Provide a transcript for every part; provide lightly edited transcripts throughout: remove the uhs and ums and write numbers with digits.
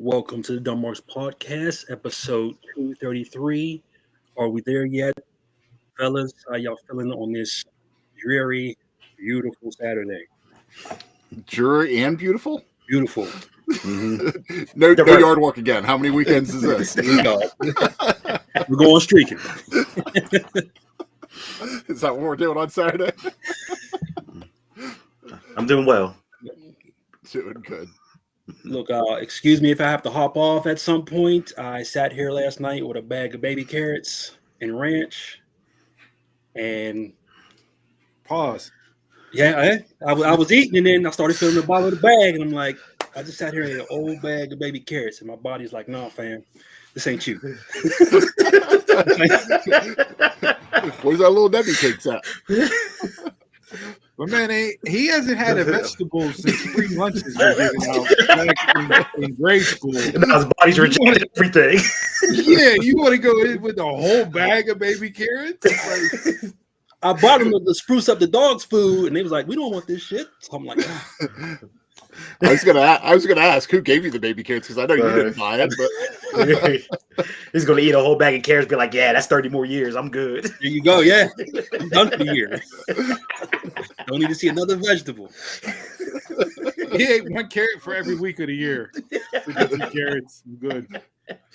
Welcome to the Dumb Podcast, episode 233. Are we there yet, fellas? How y'all feeling on this dreary, beautiful Saturday? Dreary and beautiful? Beautiful. No yard work again. How many weekends is this? We're going streaking. Is that what we're doing on Saturday? I'm doing well. Doing good. Look, excuse me if I have to hop off at some point. I sat here last night with a bag of baby carrots and ranch. And pause. Yeah, I was eating, and then I started feeling the bottom of the bag, and I'm like, I just sat here and ate an old bag of baby carrots, and my body's like, no, fam, this ain't you. Where's that little Debbie cakes at? But man, he hasn't had a vegetable since free lunches were given out back in grade school. Now his body's rejected everything. Yeah, you want to go in with a whole bag of baby carrots? Like, I brought them to spruce up the dog's food, and they was like, "We don't want this shit." So I'm like, ah. I was gonna ask who gave you the baby carrots because I know you didn't buy it. But he's gonna eat a whole bag of carrots, be like, "Yeah, that's 30 more years. I'm good." There you go. Yeah, I'm done for the year. Don't need to see another vegetable. He ate one carrot for every week of the year. So get some carrots, I'm good.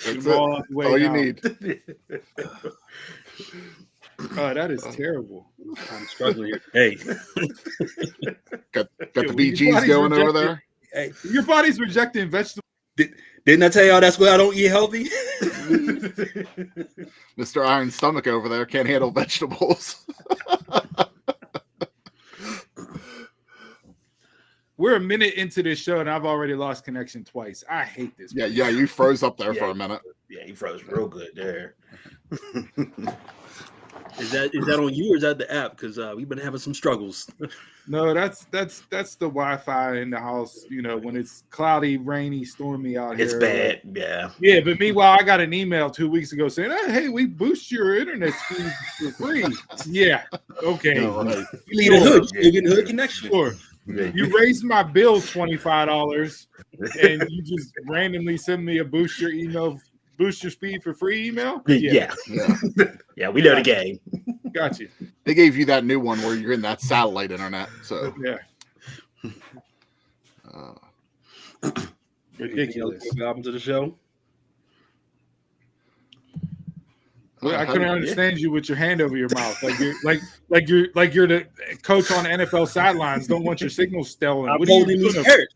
That's all you need. Oh, that is terrible. I'm struggling here. Hey, got the BGs going over there. Hey, your body's rejecting vegetables. Didn't I tell y'all that's why I don't eat healthy? Mr. Iron Stomach over there can't handle vegetables. We're a minute into this show, and I've already lost connection twice. I hate this. Yeah, you froze up there for a minute. Yeah, you froze real good there. Is that on you or is that the app? Because we've been having some struggles. No, that's the Wi-Fi in the house. You know, when it's cloudy, rainy, stormy out here. It's bad. Yeah. Yeah, but meanwhile, I got an email 2 weeks ago saying, "Hey, we boost your internet speed for free." Yeah. Okay. You need a hood. You get a hood connection. Sure. You raised my bill $25, and you just randomly send me a boost your speed for free email? Yeah. Yeah, we know the game. Gotcha. They gave you that new one where you're in that satellite internet. So yeah. Ridiculous. What happened to the show? Well, I couldn't understand you with your hand over your mouth, like you're the coach on the NFL sidelines. Don't want your signals stolen. I'm holding these carrots.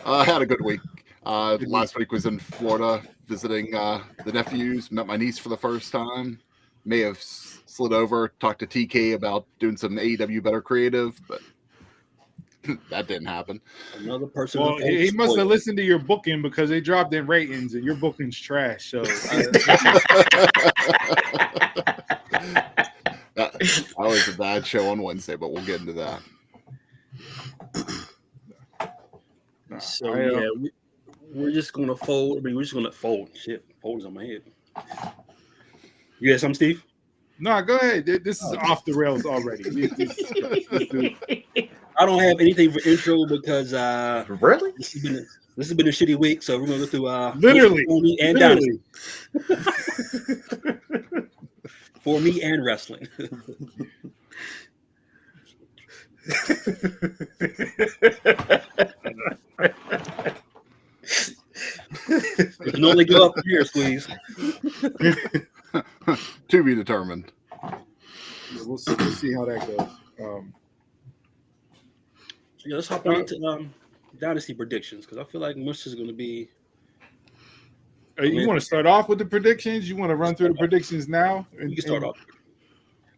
I had a good week. Last week was in Florida visiting the nephews. Met my niece for the first time. May have slid over, talked to TK about doing some AEW Better Creative, but that didn't happen. Another person. Well, he must have listened to your booking because they dropped in ratings, and your booking's trash. So that was a bad show on Wednesday, but we'll get into that. So we're just gonna fold. I mean, we're just gonna fold. Shit, fold's on my head. You got something, Steve? No, go ahead. This is off the rails already. I don't have anything for intro because really this has been a shitty week. So we're gonna go through literally and Dynasty. For me and wrestling. You can only go up from here, squeeze. To be determined. We'll see how that goes. So let's hop on into Dynasty predictions because I feel like Mush is going to be. You want to start off with the predictions? You want to run through the predictions now? You can start off.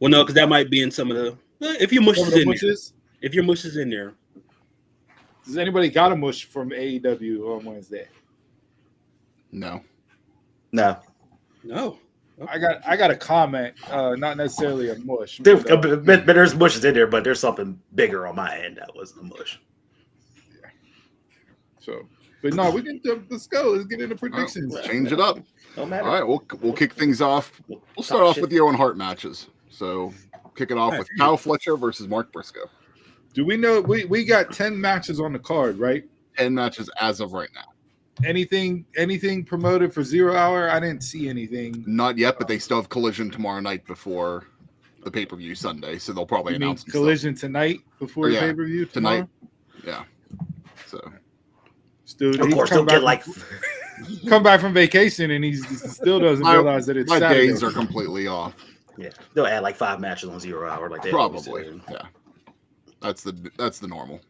Well, no, because that might be in some of the. If your Mush is in there. If your Mush is in there. Does anybody got a Mush from AEW on Wednesday? No. I got a comment, not necessarily a mush. But there's mushes in there, but there's something bigger on my end that wasn't a mush. Yeah. So, but no, we can let's go. Let's get into predictions. Change it up. No matter. All right, we'll kick things off. We'll start off with the Owen Hart matches. So kick it off with Kyle Fletcher versus Mark Briscoe. Do we know we got 10 matches on the card, right? 10 matches as of right now. Anything promoted for 0 Hour? I didn't see anything. Not yet, but they still have Collision tomorrow night before the pay-per-view Sunday, so they'll probably announce Collision tonight before the pay-per-view tonight. Yeah. So, dude, of course, he'll get like come back from vacation and he still doesn't realize that it's my Saturday. days are completely off. Yeah, they'll add like 5 matches on 0 Hour, like they probably. Yeah, that's the normal.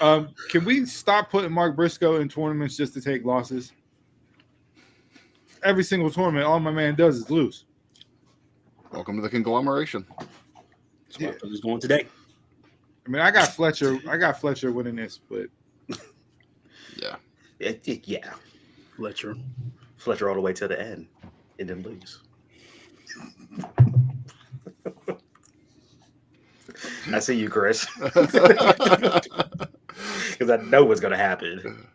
Can we stop putting Mark Briscoe in tournaments just to take losses? Every single tournament, all my man does is lose. Welcome to the conglomeration. That's why Philly's going today. I mean, I got Fletcher winning this, but yeah, yeah, Fletcher all the way to the end and then lose. I see you, Chris. Because I know what's going to happen.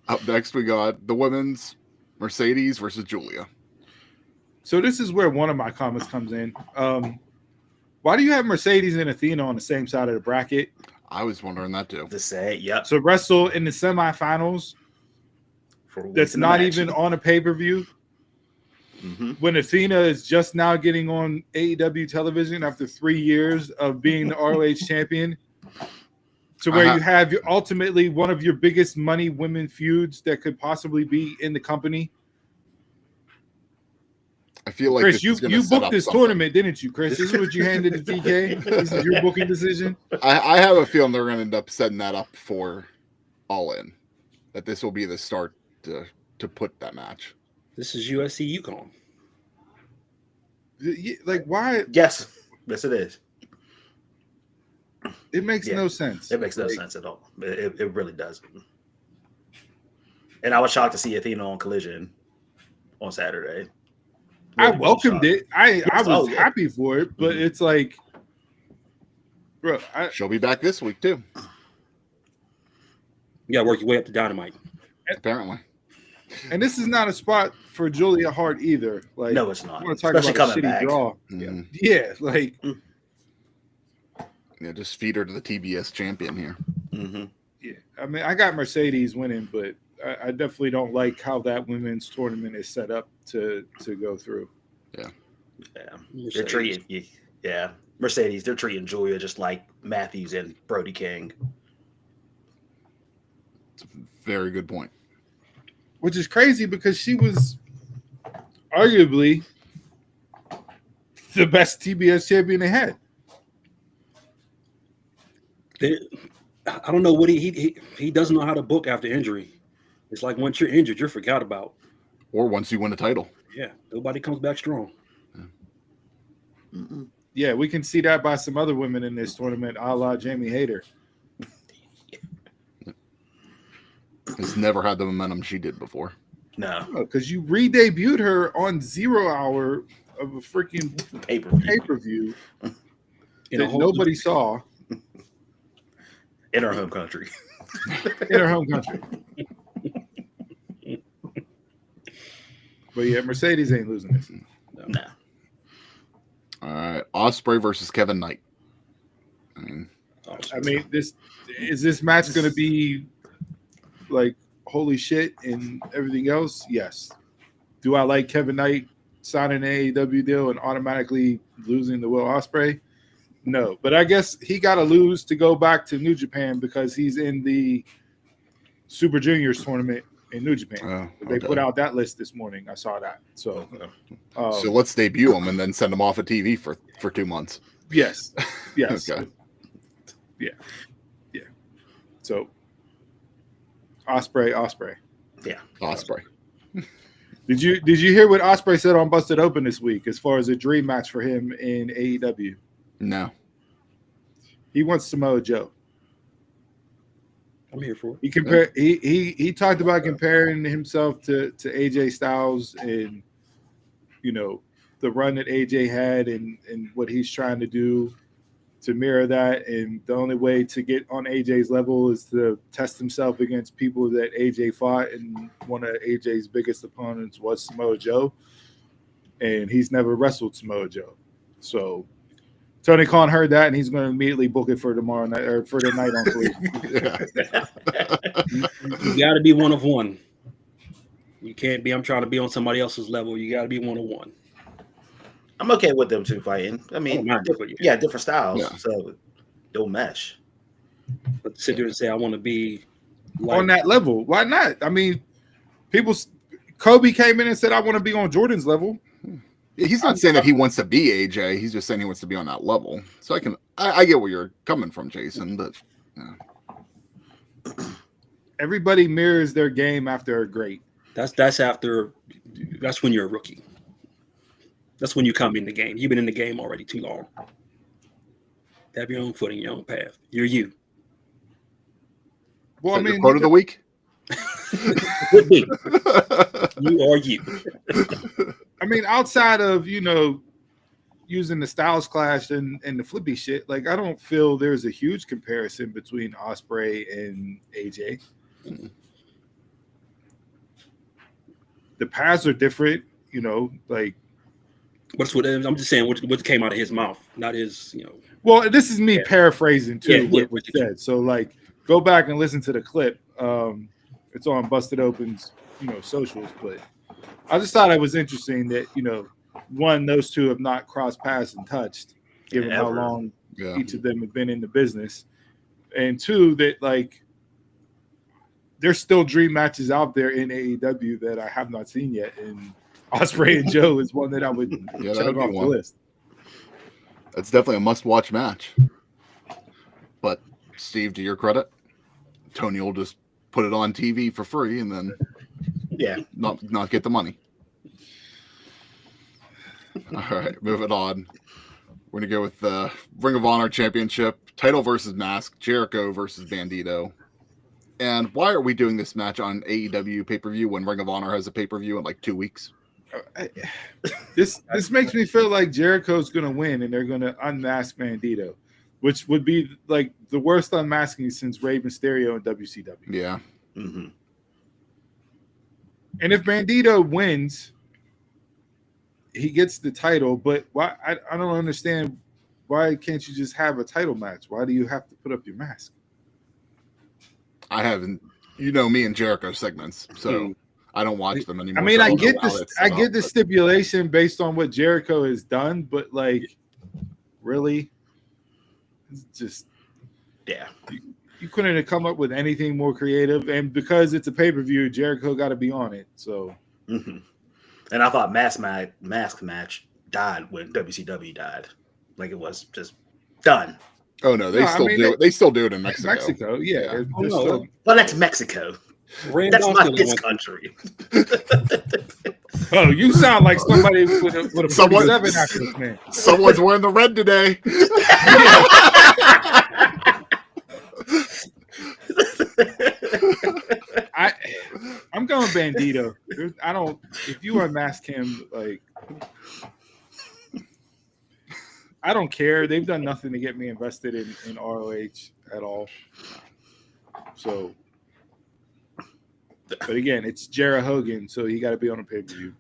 Up next, we got the women's Mercedes versus Julia. So this is where one of my comments comes in. Why do you have Mercedes and Athena on the same side of the bracket? I was wondering that too. To say, yep. So wrestle in the semifinals. That's not even on a pay-per-view. Mm-hmm. When Athena is just now getting on AEW television after 3 years of being the ROH champion, to where you have ultimately one of your biggest money women feuds that could possibly be in the company. I feel like Chris, you booked this tournament, didn't you, Chris? This is what you handed to TK. This is your booking decision. I have a feeling they're going to end up setting that up for All In. That this will be the start to put that match. This is USC UConn. Like, why? Yes it is. It makes no sense. It makes no sense at all. It really doesn't. And I was shocked to see Athena on Collision on Saturday. Really I welcomed it. I was happy for it, but it's like, bro, she'll be back this week too. You gotta work your way up to Dynamite. Apparently. And this is not a spot for Julia Hart either. Like, no, it's not. I want to talk about a shitty draw. Mm-hmm. Yeah, like, yeah, just feed her to the TBS champion here. Mm-hmm. Yeah, I mean, I got Mercedes winning, but I definitely don't like how that women's tournament is set up to go through. Yeah, they're treating Mercedes. They're treating Julia just like Matthews and Brody King. It's a very good point. Which is crazy because she was arguably the best TBS champion they had. I don't know what he doesn't know how to book after injury. It's like once you're injured, you're forgot about. Or once you win a title. Yeah, nobody comes back strong. Yeah, we can see that by some other women in this tournament, a la Jamie Hayter. Has never had the momentum she did before. No, because you re-debuted her on 0 Hour of a freaking pay-per-view that nobody saw. In our home country. In our home country. But yeah, Mercedes ain't losing this. No. All right, Ospreay versus Kevin Knight. I mean, this match going to be like holy shit and everything else? Yes. Do I like Kevin Knight signing an AEW deal and automatically losing to Will Ospreay? No, but I guess he got to lose to go back to New Japan because he's in the Super Juniors tournament in New Japan. They put out that list this morning. I saw that. So let's debut him and then send him off of TV for 2 months. Yes. Okay. Yeah. So Ospreay. Yeah. Ospreay. Did you hear what Ospreay said on Busted Open this week as far as a dream match for him in AEW? No. He wants Samoa Joe. I'm here for it. He talked about comparing himself to AJ Styles and the run that AJ had and what he's trying to do to mirror that. And the only way to get on AJ's level is to test himself against people that AJ fought. And one of AJ's biggest opponents was Samoa Joe. And he's never wrestled Samoa Joe. So Tony Khan heard that, and he's going to immediately book it for tomorrow night or for the night on Collision. You got to be one of one. You can't be. I'm trying to be on somebody else's level. You got to be one of one. I'm okay with them two fighting. I mean, different styles, so don't mesh. But to sit there and say I want to be on that level, why not? I mean, Kobe came in and said I want to be on Jordan's level. He's not saying that he wants to be AJ. He's just saying he wants to be on that level. So I get where you're coming from, Jason. But everybody mirrors their game after a great. That's when you're a rookie. That's when you come in the game. You've been in the game already too long. Have your own footing, your own path. You're you. Well, I mean, quote of the week. Would be. You are you. I mean, outside of using the Styles Clash and the flippy shit, like I don't feel there's a huge comparison between Ospreay and AJ. Mm-hmm. The paths are different, like. What's what I'm just saying? What came out of his mouth, not his, Well, this is me paraphrasing too what was said. So, like, go back and listen to the clip. It's on Busted Open's, socials. But I just thought it was interesting that one, those two have not crossed paths and touched, given how long each of them have been in the business, and two, that like there's still dream matches out there in AEW that I have not seen yet, and Ospreay and Joe is one that I would check off the list. That's definitely a must-watch match. But Steve, to your credit, Tony will just put it on TV for free and then not get the money. All right, moving on. We're gonna go with the Ring of Honor Championship title versus mask, Jericho versus Bandito. And why are we doing this match on AEW pay-per-view when Ring of Honor has a pay-per-view in like 2 weeks? This makes me feel like Jericho's going to win and they're going to unmask Bandito, which would be like the worst unmasking since Rey Mysterio in WCW. Yeah. Mm-hmm. And if Bandito wins, he gets the title. But why? I don't understand. Why can't you just have a title match? Why do you have to put up your mask? I haven't, me and Jericho segments, so I don't watch them anymore. I mean, so I get the stipulation based on what Jericho has done, but like, really, it's just you couldn't have come up with anything more creative. And because it's a pay-per-view, Jericho got to be on it. So, and I thought mask match died when WCW died, like it was just done. Oh no, they do it. They still do it in Mexico. Mexico, yeah. Well, that's Mexico. That's not his country. Oh, you sound like somebody with a 47 after this man. Someone's wearing the red today. I'm going Bandito. If you unmask him, like, I don't care. They've done nothing to get me invested in ROH at all. So, but again, it's Jarrett Hogan, so he got to be on a pay-per-view.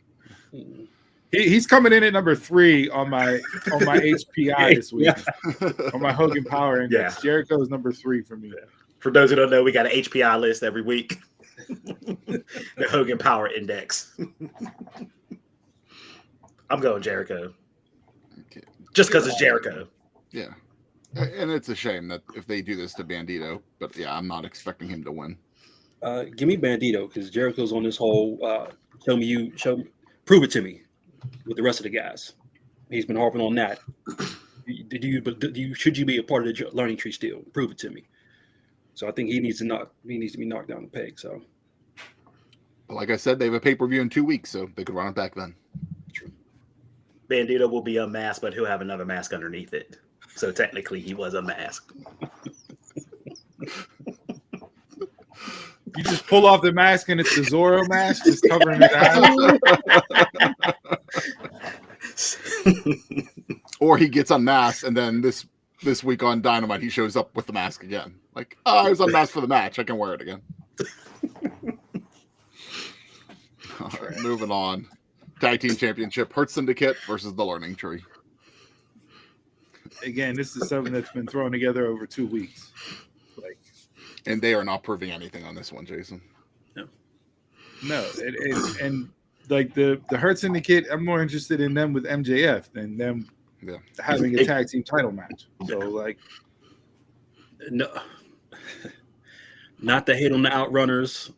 He's coming in at number 3 on my HPI this week. On my Hogan Power Index. Yeah. Jericho is number 3 for me. For those who don't know, we got an HPI list every week. The Hogan Power Index. I'm going Jericho. Okay. Just because it's Jericho. Yeah. And it's a shame that if they do this to Bandito, but yeah, I'm not expecting him to win. Give me Bandito because Jericho's on this whole prove it to me with the rest of the guys. He's been harping on that. Should you be a part of the learning tree still? Prove it to me. So I think he needs to be knocked down the peg. So, but like I said, they have a pay-per-view in 2 weeks, so they could run it back then. True. Bandito will be unmasked, but he'll have another mask underneath it. So technically, he was unmasked. You just pull off the mask and it's the Zorro mask, just covering his eyes. Or he gets unmasked, and then this week on Dynamite, he shows up with the mask again. Like, I was unmasked for the match. I can wear it again. All right, moving on. Tag Team Championship, Hurt Syndicate versus the Learning Tree. again, this is something that's been thrown together over 2 weeks. And they are not proving anything on this one, Jason. No, and like the Hurt Syndicate, I'm more interested in them with MJF than them having a tag team title match. So like, no, not to hate on the Outrunners,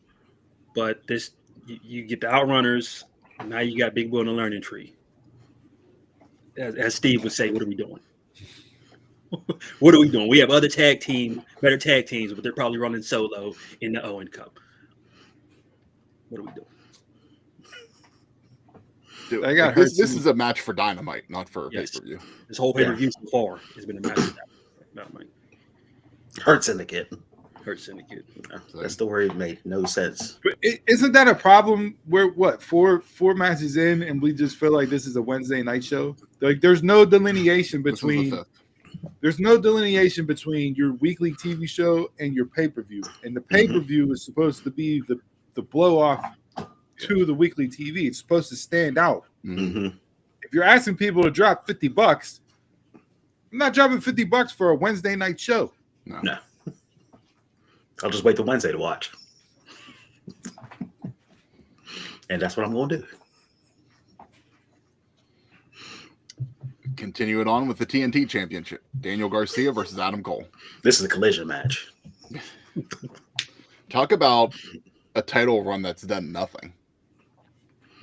but this you get the Outrunners. Now you got Big Boy on the learning tree. As Steve would say, what are we doing? What are we doing? We have other better tag teams, but they're probably running solo in the Owen Cup. What are we doing? Dude, I got this is a match for Dynamite, not for a pay-per-view. This whole pay-per-view so far has been a match for Dynamite. Hurt Syndicate. Hurt Syndicate. That story made no sense. but isn't that a problem? We're four matches in, and we just feel like this is a Wednesday night show. Like, there's no delineation between your weekly TV show and your pay-per-view, and the pay-per-view is supposed to be the blow-off to the weekly TV. It's supposed to stand out. Mm-hmm. If you're asking people to drop $50, I'm not dropping $50 for a Wednesday night show. No. I'll just wait till Wednesday to watch. And that's what I'm going to do. Continuing on with the TNT Championship. Daniel Garcia versus Adam Cole. This is a collision match. Talk about a title run that's done nothing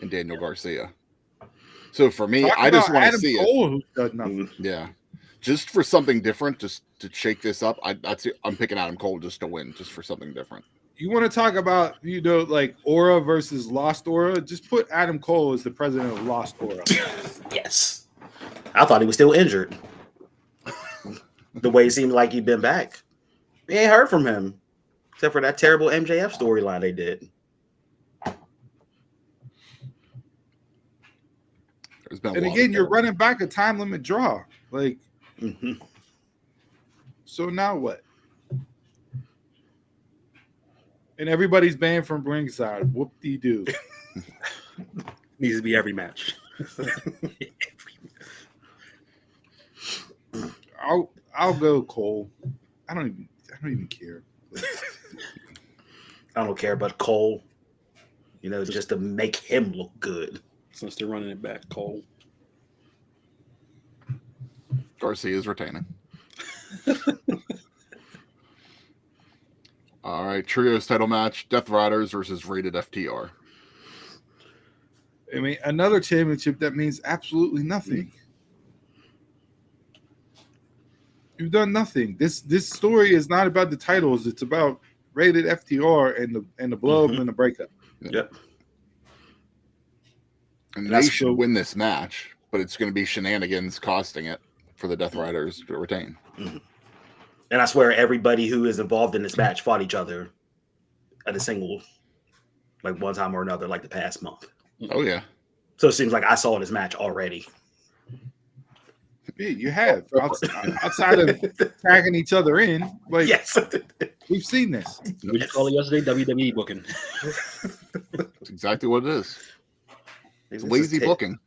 in Daniel Garcia. So for me, I just want to see Cole, who does nothing. Yeah. Just for something different, just to shake this up. I'm picking Adam Cole just to win, just for something different. You want to talk about, like Aura versus Lost Aura? Just put Adam Cole as the president of Lost Aura. Yes. I thought he was still injured. The way it seemed like he'd been back. We ain't heard from him. Except for that terrible MJF storyline they did. There's been And again, you're running back a time limit draw. Like, so now what? And everybody's banned from ringside. Whoop-de-doo. Needs to be every match. I'll go Cole. I don't even care. I don't care about Cole. Just to make him look good. Since they're running it back, Cole. Garcia is retaining. All right, trios title match: Death Riders versus Rated FTR. I mean, another championship that means absolutely nothing. You've done nothing. This story is not about the titles. It's about Rated FTR and the blow up and the breakup. Yep. And they should win this match, but it's going to be shenanigans costing it for the Death Riders to retain. Mm-hmm. And I swear everybody who is involved in this match fought each other at a single, like one time or another, like the past month. Oh, yeah. So it seems like I saw this match already. Yeah, you have. Outside of tagging each other in, like, yes, we've seen this. We just called it yesterday WWE booking. That's exactly what it is. It's lazy booking.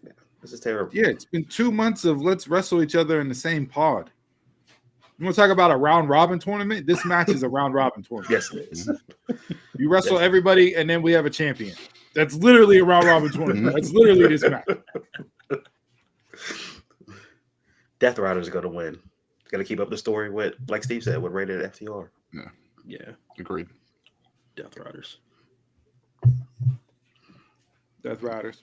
Yeah, this is terrible. Yeah, it's been 2 months of let's wrestle each other in the same pod. You want to talk about a round robin tournament? This match is a round robin tournament. Yes, it is. You wrestle everybody, and then we have a champion. That's literally a round robin tournament. That's literally this match. Death Riders are going to win. Got to keep up the story with, like Steve said, with Rated FTR. Yeah. Agreed. Death Riders. Death Riders.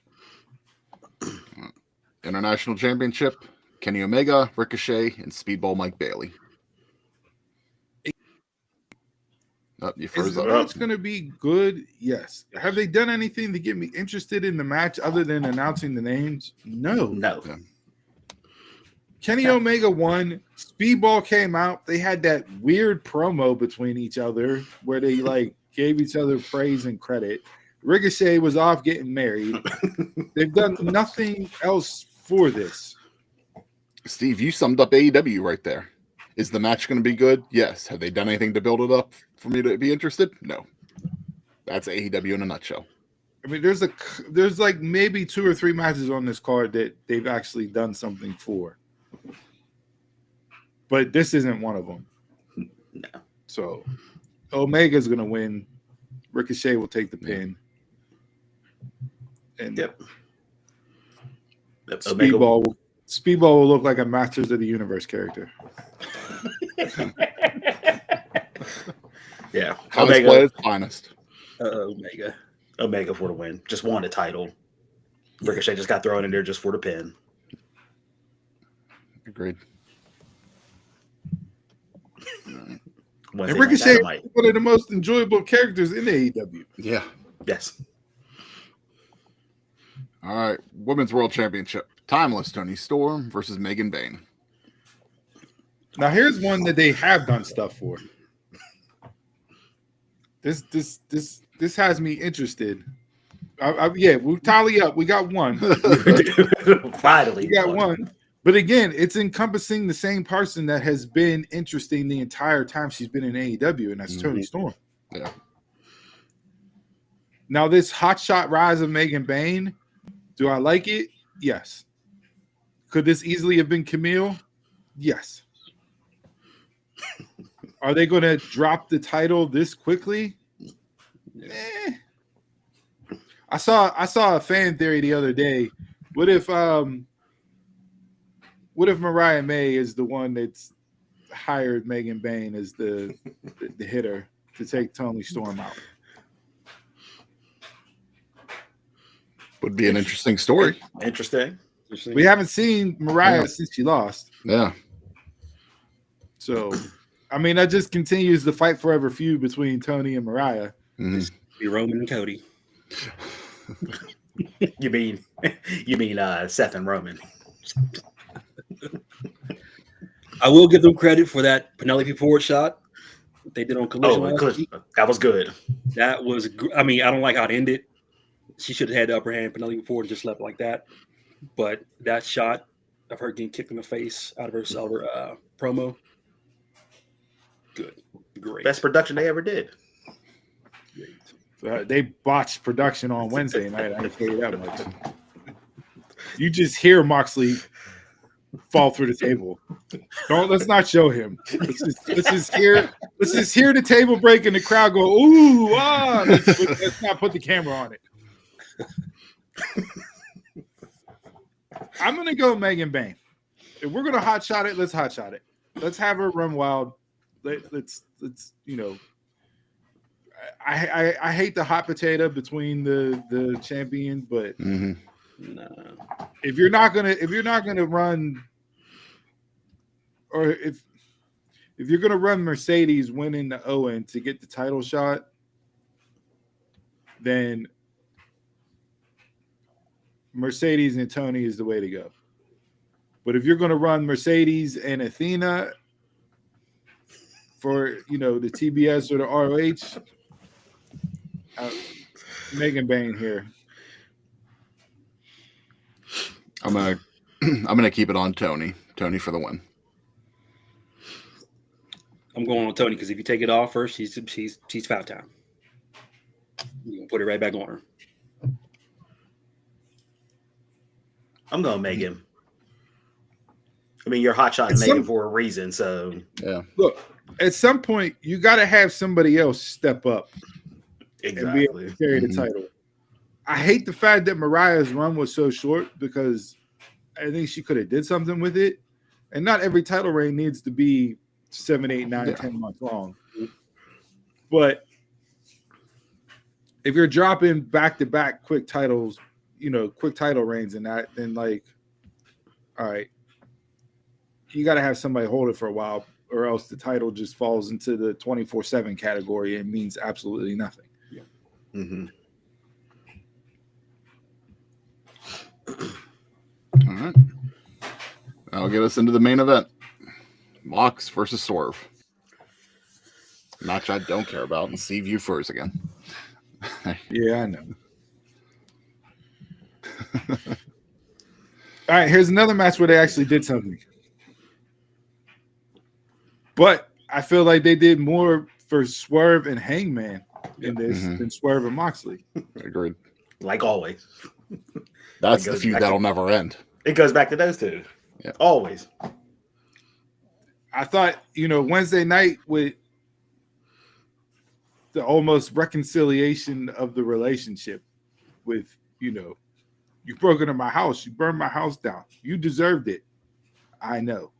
International Championship: Kenny Omega, Ricochet, and Speedball Mike Bailey. You froze Is the up. match going to be good? Yes. Have they done anything to get me interested in the match other than announcing the names? No. Yeah. Kenny Omega won. Speedball came out. They had that weird promo between each other where they like gave each other praise and credit. Ricochet was off getting married. They've done nothing else for this. Steve, you summed up AEW right there. Is the match going to be good? Yes. Have they done anything to build it up for me to be interested? No. That's AEW in a nutshell. I mean, there's like maybe 2 or 3 matches on this card that they've actually done something for. but this isn't one of them. No. So Omega's gonna win. Ricochet will take the pin. And Yep. Omega. Speedball will look like a Masters of the Universe character. Yeah. Omega is finest. Omega for the win. Just won the title. Ricochet just got thrown in there just for the pin. Agreed. And Ricochet is one of the most enjoyable characters in AEW. Yeah. Yes. All right. Women's World Championship. Timeless Toni Storm versus Megan Bayne. Now here's one that they have done stuff for. This has me interested. We'll tally up. We got one. Finally, we got one. But again, it's encompassing the same person that has been interesting the entire time she's been in AEW, and that's Toni Storm. Yeah. Now, this hotshot rise of Megan Bayne, do I like it? Yes. Could this easily have been Camille? Yes. Are they going to drop the title this quickly? I saw a fan theory the other day. What if Mariah May is the one that's hired Megan Bayne as the hitter to take Toni Storm out? Would be an interesting story. Interesting. We haven't seen Mariah since she lost. Yeah. So, I mean, that just continues the fight forever feud between Toni and Mariah. Be Roman and Cody. You mean Seth and Roman? I will give them credit for that Penelope Ford shot they did on Collision. That was good. That was. I mean, I don't like how it ended. She should have had the upper hand. Penelope Ford just left like that. But that shot of her getting kicked in the face out of her promo, good, great, best production they ever did. They botched production on Wednesday night. I can tell you that much. You just hear Moxley fall through the table. Let's not show him. Let's just hear the table break and the crowd go, ooh, ah. Let's not put the camera on it. I'm gonna go Megan Bayne. If we're gonna hot shot it, let's hot shot it. Let's have her run wild. Let's I hate the hot potato between the champions, but if you're not gonna run, or if you're gonna run Mercedes winning the Owen to get the title shot, then Mercedes and Toni is the way to go. But if you're going to run Mercedes and Athena for, the TBS or the ROH, Megan Bayne here. I'm gonna keep it on Toni for the win. I'm going on Toni because if you take it off her, she's foul time. You can put it right back on her. I'm going Megan. I mean, you're hot shot Megan for a reason. So yeah. Look, at some point, you got to have somebody else step up and be able to carry the title. I hate the fact that Mariah's run was so short because I think she could have did something with it. And not every title reign needs to be 7, 8, 9, 10 months long. But if you're dropping back-to-back quick titles, quick title reigns and that, then all right, you got to have somebody hold it for a while, or else the title just falls into the 24/7 category and means absolutely nothing. Yeah. Mm-hmm. All right, that'll get us into the main event: Mox versus Swerve. Match I don't care about, and see View first again. Yeah, I know. All right, here's another match where they actually did something. But I feel like they did more for Swerve and Hangman in this than Swerve and Moxley. Agreed. Like always. That's the feud that'll never end. It goes back to those two. Yeah. Always. I thought, Wednesday night with the almost reconciliation of the relationship with, you broke into my house. You burned my house down. You deserved it. I know.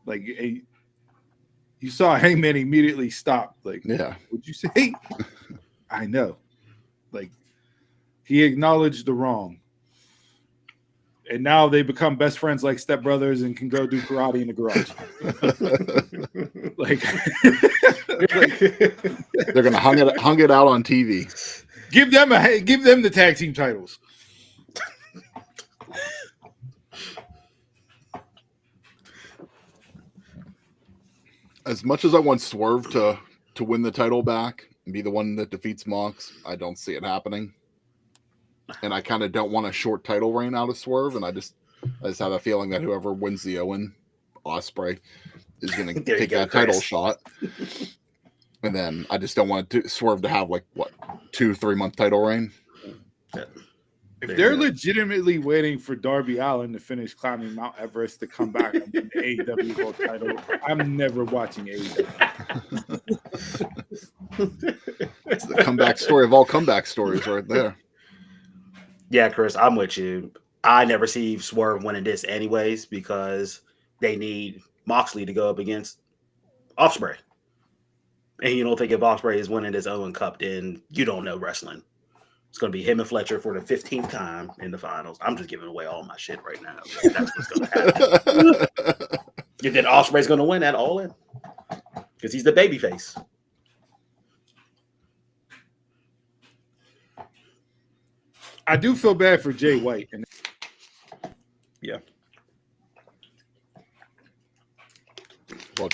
Like, you saw Hangman immediately stop. Like, Yeah. what'd you say? I know. Like, he acknowledged the wrong. And now they become best friends like stepbrothers and can go do karate in the garage. like They're gonna hung it out on TV. give them the tag team titles. As much as I want Swerve to win the title back and be the one that defeats Mox, I don't see it happening. And I kind of don't want a short title reign out of Swerve, and I just have a feeling that whoever wins the Owen Ospreay is going to take that title shot. And then I just don't want Swerve to have 2-3 month title reign. If they're legitimately waiting for Darby Allin to finish climbing Mount Everest to come back and win the AEW World title, I'm never watching AEW. It's the comeback story of all comeback stories right there. Yeah, Chris, I'm with you. I never see Swerve winning this anyways because they need Moxley to go up against Ospreay. And you don't think if Ospreay is winning his Owen Cup, then you don't know wrestling. It's going to be him and Fletcher for the 15th time in the finals. I'm just giving away all my shit right now. That's what's going to happen. And then Ospreay's going to win that all in because he's the babyface. I do feel bad for Jay White. Yeah. Well,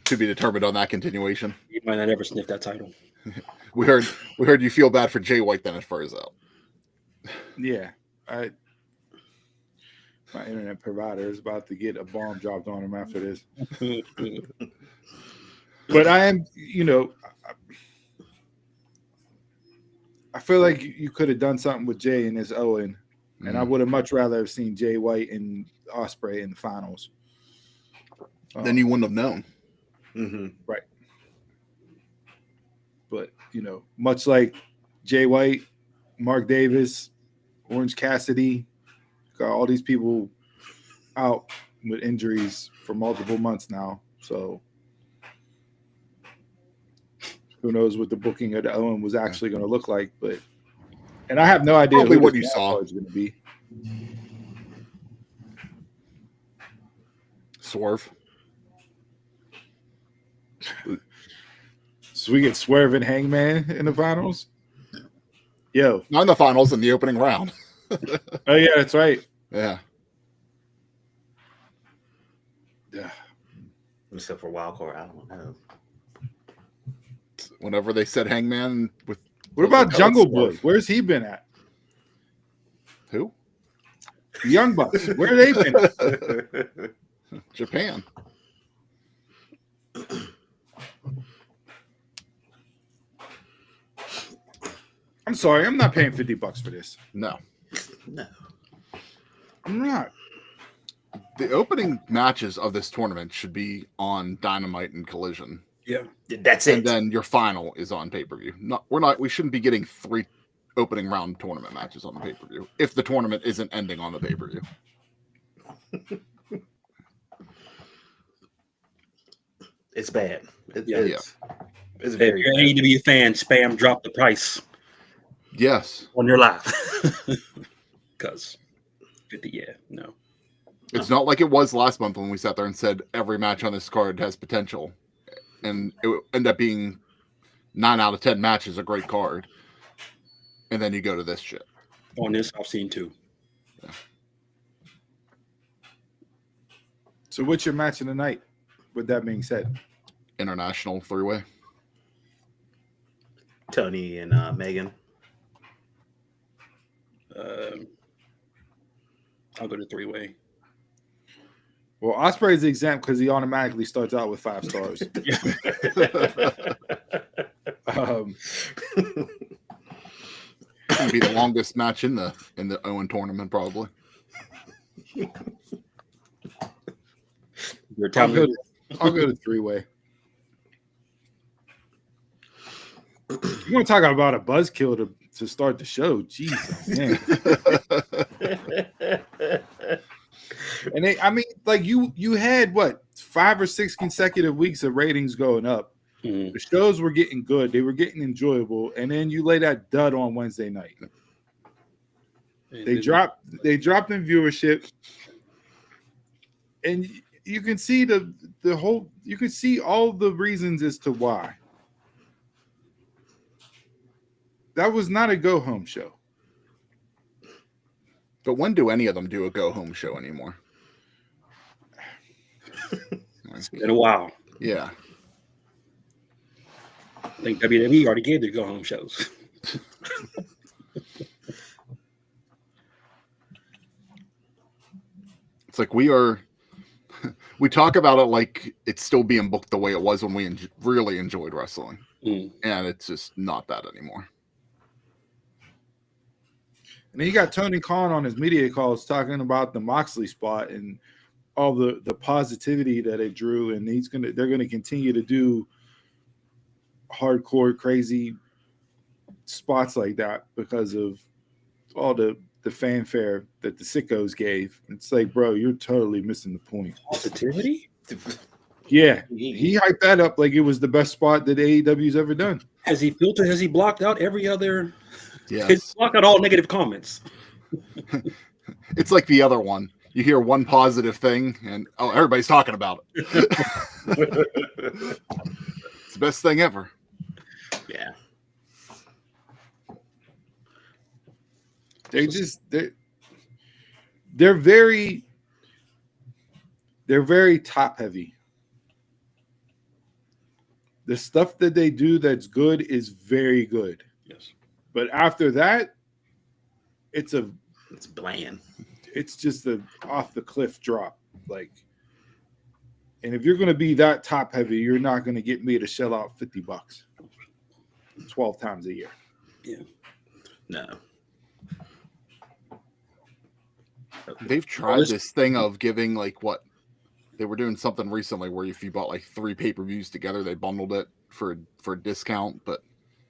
to be determined on that continuation. You might not ever sniff that title. We heard you feel bad for Jay White then as far as out. Yeah. My internet provider is about to get a bomb dropped on him after this. But I am, I feel like you could have done something with Jay and his Owen, and I would have much rather have seen Jay White and Ospreay in the finals. Then you wouldn't have known. Mm-hmm. Right. But, much like Jay White, Mark Davis, Orange Cassidy, got all these people out with injuries for multiple months now. So who knows what the booking of the Owen was actually going to look like. And I have no idea Probably who what this you saw is going to be. Swerve. So we get Swerve and Hangman in the finals? Yo. Not in the finals, in the opening round. Oh, yeah, that's right. Yeah. Yeah. Except for wild card, I don't know. Whenever they said Hangman with. What about Jungle Boy? Where's he been at? Who? The Young Bucks. Where have they been at? Japan. I'm sorry, I'm not paying $50 for this. No. No. I'm not. The opening matches of this tournament should be on Dynamite and Collision. Yeah. That's it. And then your final is on pay-per-view. We shouldn't be getting 3 opening round tournament matches on the pay-per-view if the tournament isn't ending on the pay-per-view. It's bad. It's If very you're an bad. AEW fan, spam drop the price Yes. on your live. Because 50, yeah, no. It's not like it was last month when we sat there and said every match on this card has potential. And it would end up being 9 out of 10 matches, a great card. And then you go to this shit. On this, I've seen 2. Yeah. So what's your match of the night? With that being said. International 3-way. Tony and Megan. I'll go to 3-way. Well, Ospreay's exempt because he automatically starts out with 5 stars. It'd be the longest match in the Owen tournament, probably. Your time I'll go to three-way. You want to talk about a buzzkill to start the show? Jesus, man. And you had what 5 or 6 consecutive weeks of ratings going up. Mhm. The shows were getting good, they were getting enjoyable, and then you lay that dud on Wednesday night. They dropped in viewership, and you can see the whole. You can see all the reasons as to why. That was not a go home show. But when do any of them do a go home show anymore? It's been a while. Yeah. I think WWE already gave their go home shows. It's like we talk about it like it's still being booked the way it was when we really enjoyed wrestling. Mm. And it's just not that anymore. And then you got Tony Khan on his media calls talking about the Moxley spot and all the positivity that it drew, and they're gonna continue to do hardcore crazy spots like that because of all the fanfare that the sickos gave. It's like, bro, you're totally missing the point. Positivity? Yeah, he hyped that up like it was the best spot that AEW's ever done. Has he filtered? Has he blocked out every other? Yes. He's blocked out all negative comments. It's like the other one. You hear one positive thing, and everybody's talking about it. It's the best thing ever. Yeah. They're very top heavy. The stuff that they do that's good is very good. Yes. But after that, it's bland. It's just a off the cliff drop. Like, and if you're going to be that top heavy, you're not going to get me to shell out $50 12 times a year. Yeah. No. They've tried this thing of giving like what they were doing something recently where if you bought like 3 pay-per-views together, they bundled it for a discount, but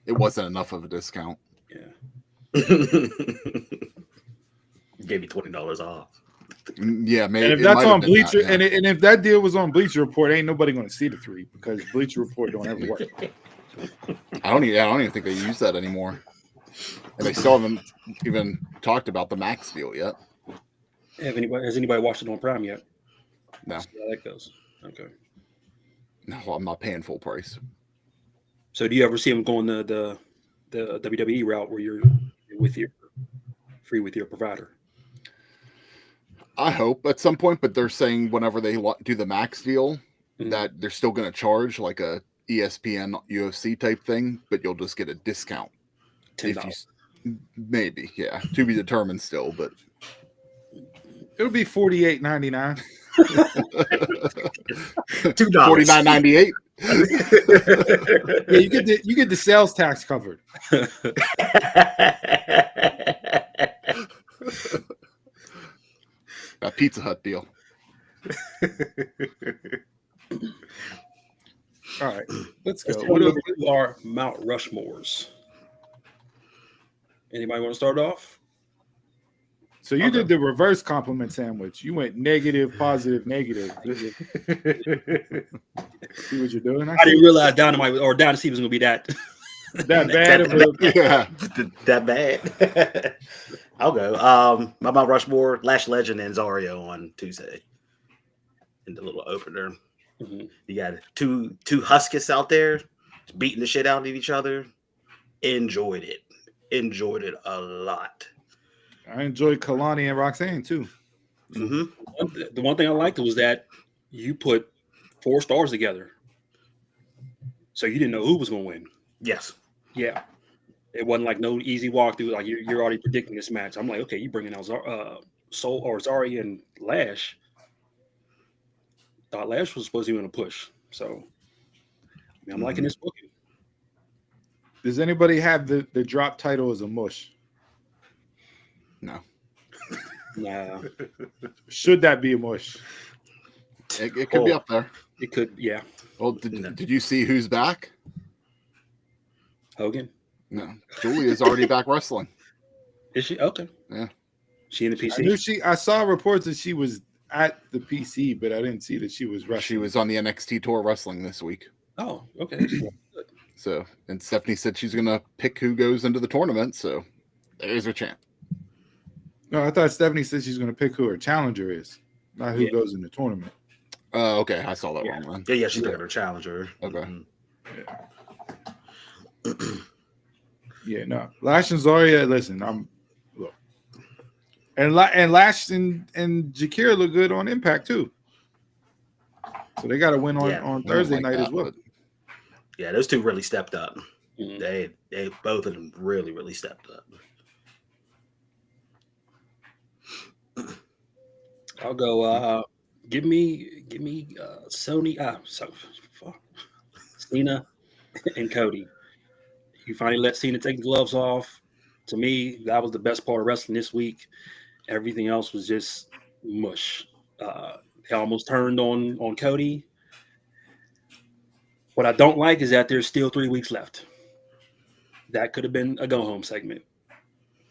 it wasn't enough of a discount. Yeah. Gave me $20 off. Yeah, maybe. And if that's on Bleacher, and if that deal was on Bleacher Report, ain't nobody going to see the 3 because Bleacher Report don't ever work. I don't even think they use that anymore, and they still haven't even talked about the Max deal yet. Has anybody watched it on Prime yet? No. See how that goes. Okay. No, I'm not paying full price. So do you ever see them going the WWE route where you're free with your provider? I hope at some point, but they're saying whenever they do the Max deal, that they're still going to charge like a ESPN UFC type thing, but you'll just get a discount. $10. Maybe, yeah, to be determined still, but It'll be $48.99. $2. $49.98. Yeah, you get the sales tax covered. A Pizza Hut deal. All right, let's go. Let's go to our Mount Rushmores. Anybody want to start off? So you did the reverse compliment sandwich. You went negative, positive, negative. See what you're doing? I didn't realize Dynasty was going to be that bad. That bad. I'll go. My Mount Rushmore, Lash Legend, and Zario on Tuesday in the little opener. Mm-hmm. You got two Huskies out there beating the shit out of each other. Enjoyed it a lot. I enjoyed Kalani and Roxanne too. Mm-hmm. The one thing I liked was that you put 4 stars together, so you didn't know who was going to win. Yes. Yeah. It wasn't like no easy walkthrough. Like you're already predicting this match. I'm like, okay, you bringing out Soul or Zari and Lash. Thought Lash was supposed to be on a push. So I'm liking this booking. Does anybody have the drop title as a mush? No. Nah. Should that be a mush? It could be up there. It could, yeah. Well, did you see who's back? Hogan. No, Julia's already back wrestling. Is she? Okay. Yeah. She in the PC? I saw reports that she was at the PC, but I didn't see that she was wrestling. She was on the NXT tour wrestling this week. Oh, okay. So, and Stephanie said she's going to pick who goes into the tournament. So, there's her chance. No, I thought Stephanie said she's going to pick who her challenger is, not who goes in the tournament. Okay. I saw that wrong then. Yeah, she's picking her challenger. Okay. Yeah, no. Lash and Zarya, listen, look. And Lash and Jakira look good on Impact too. So they got to win on Thursday night as well. Yeah, those two really stepped up. Mhm. They both of them really stepped up. I'll go. Give me Sony. Cena and Cody. You finally let Cena take the gloves off. To me, that was the best part of wrestling this week. Everything else was just mush. They almost turned on Cody. What I don't like is that there's still 3 weeks left. That could have been a go-home segment.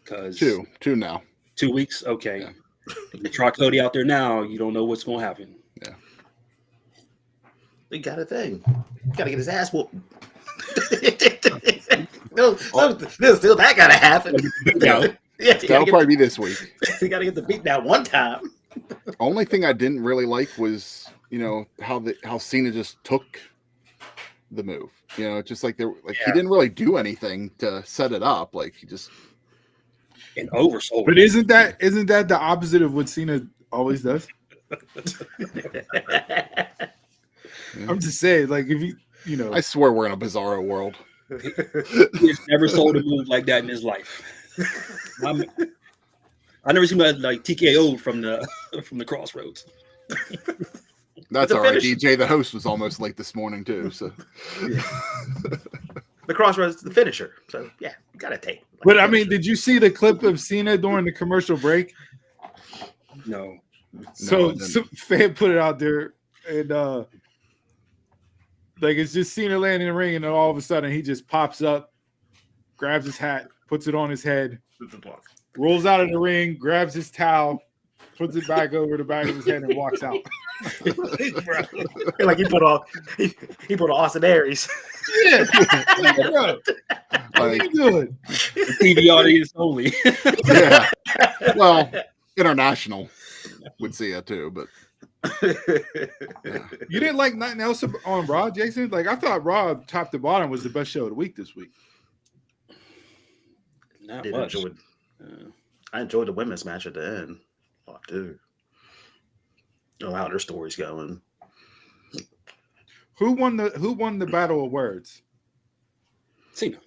Because Two now. 2 weeks? Okay. Yeah. If you try Cody out there now, you don't know what's going to happen. Yeah. He got a thing. Got to get his ass whooped. No, still that got to happen. Yeah. That'll probably be this week. You got to get the beat down one time. Only thing I didn't really like was, how Cena just took the move. Just like he didn't really do anything to set it up. Like he just And oversold. But isn't that the opposite of what Cena always does? I'm just saying, like if I swear we're in a bizarro world. He's never sold a move like that in his life. I never seen like TKO from the Crossroads. That's all right. DJ, the host, was almost late this morning too. So the Crossroads is the finisher. So yeah, you gotta take. But I mean, did you see the clip of Cena during the commercial break? No. So some fan put it out there, and like it's just Cena laying in the ring, and then all of a sudden he just pops up, grabs his hat, puts it on his head, rolls out of the ring, grabs his towel, puts it back over the back of his head, and walks out. Like he put on Austin Aries. Yeah, bro. What are you doing? The TV audience only. Yeah. Well, international would see it too, but You didn't like nothing else on Raw, Jason? Like I thought Raw top to bottom was the best show of the week this week. Not much. I enjoyed the women's match at the end. Oh, dude. Know how their story's going. Who won the battle of words? Cena.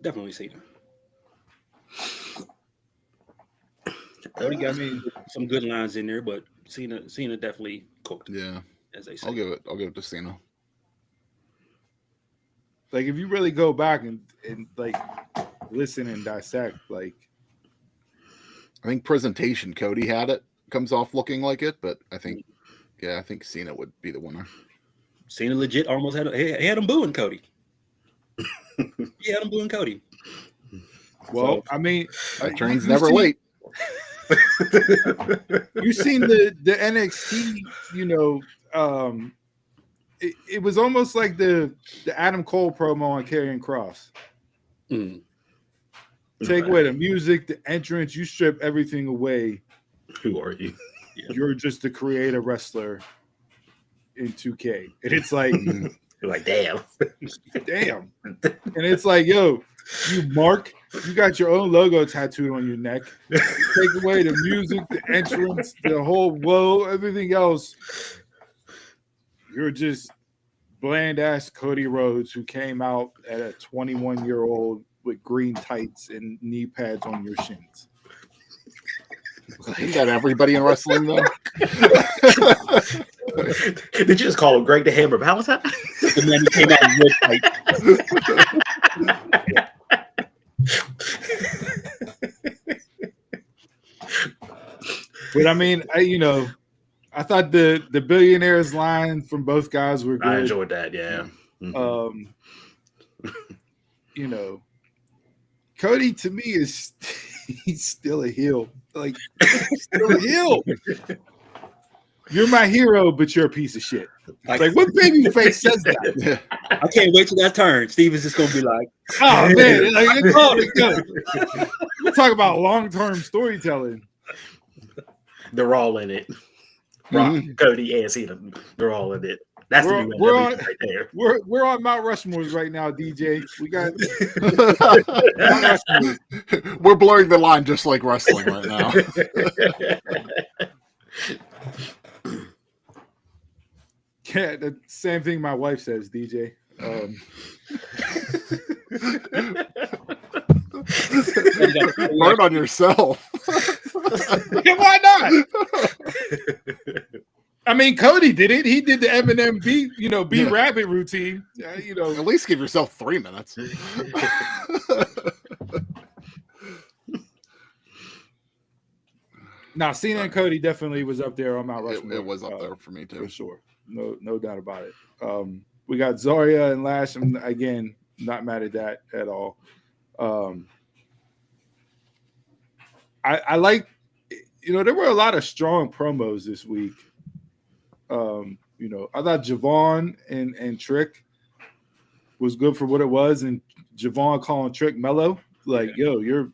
Definitely Cena. Cody got some good lines in there, but Cena definitely cooked. yeah, as they say. I'll give it to Cena. Like if you really go back and like listen and dissect, like I think presentation Cody had it, comes off looking like it, but I think Cena would be the winner. Cena legit almost had him booing Cody. He had him booing Cody. Well, I mean, that train's never late. You seen the NXT, it was almost like the Adam Cole promo on Karrion Kross. Mm. Take away the music, the entrance, you strip everything away. Who are you? You're just a creative wrestler in 2K. And it's like, You're like, damn. damn. And it's like, yo, you Mark, you got your own logo tattooed on your neck. Take away the music, the entrance, the whole everything else. You're just bland ass Cody Rhodes who came out at a 21-year-old with green tights and knee pads on your shins. Isn't that everybody in wrestling though? Did you just call him Greg the Hammer Valentine? And then he came out in red tight. But I mean, I thought the billionaires line from both guys were good. I enjoyed that. Yeah. Mm-hmm. Cody to me is he's still a heel. Like still a heel. You're my hero, but you're a piece of shit. Like what baby face says that? I can't wait till that turn. Steve is just gonna be like, oh man, like it's all good. We'll talk about long-term storytelling. They're all in it. Cody and Cena, they're all in it. That's we're right there. We're on Mount Rushmore's right now, DJ. We got we're blurring the line just like wrestling right now. Yeah, the same thing my wife says, DJ. Hard on yourself. Why not? I mean, Cody did it. He did the Eminem B Rabbit routine. At least give yourself 3 minutes. Now, Cena and Cody definitely was up there on Mount Rushmore. It was up there for me too, for sure. No doubt about it. We got Zarya and Lash. I'm again not mad at that at all. I like, there were a lot of strong promos this week. I thought Javon and Trick was good for what it was, and Javon calling Trick mellow, like, yo, you're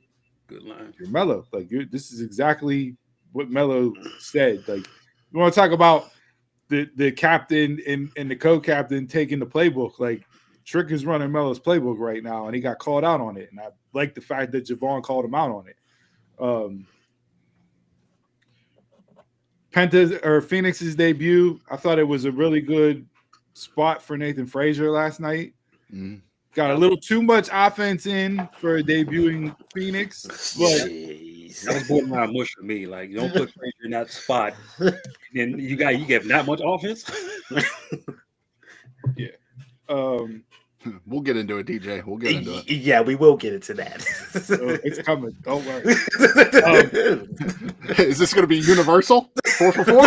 good line. You're mellow. Like this is exactly what Mello said. Like you want to talk about the captain and the co-captain taking the playbook. Like Trick is running Mello's playbook right now, and he got called out on it. And I like the fact that Javon called him out on it. Phoenix's debut, I thought it was a really good spot for Nathan Frazier last night. Mm-hmm. Got a little too much offense in for a debuting Phoenix. But that was borderline mush for me. Like, you don't put Frazier in that spot, and you get not much offense. Yeah. We'll get into it, DJ. We'll get into it. Yeah, we will get into that. It's coming. Don't worry. Is this going to be universal? 4 for 4?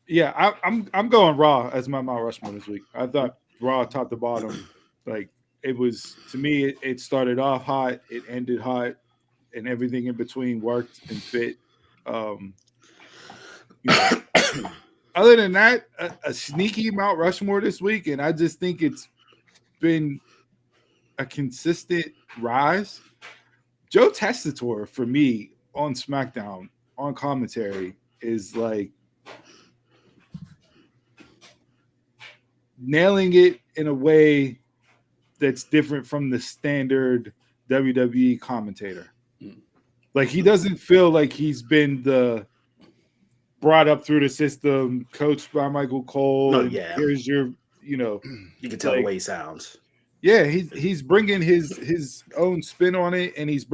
Yeah, I'm going Raw as my Mount Rushmore this week. I thought Raw top to bottom, like it was to me. It started off hot, it ended hot, and everything in between worked and fit. Other than that, a sneaky Mount Rushmore this week, and I just think it's been a consistent rise. Joe Testator for me on SmackDown on commentary is like nailing it in a way that's different from the standard WWE commentator. Like he doesn't feel like he's been brought up through the system, coached by Michael Cole. Oh, yeah. Here's your, you can tell the way he sounds. Yeah, he's bringing his own spin on it, and he's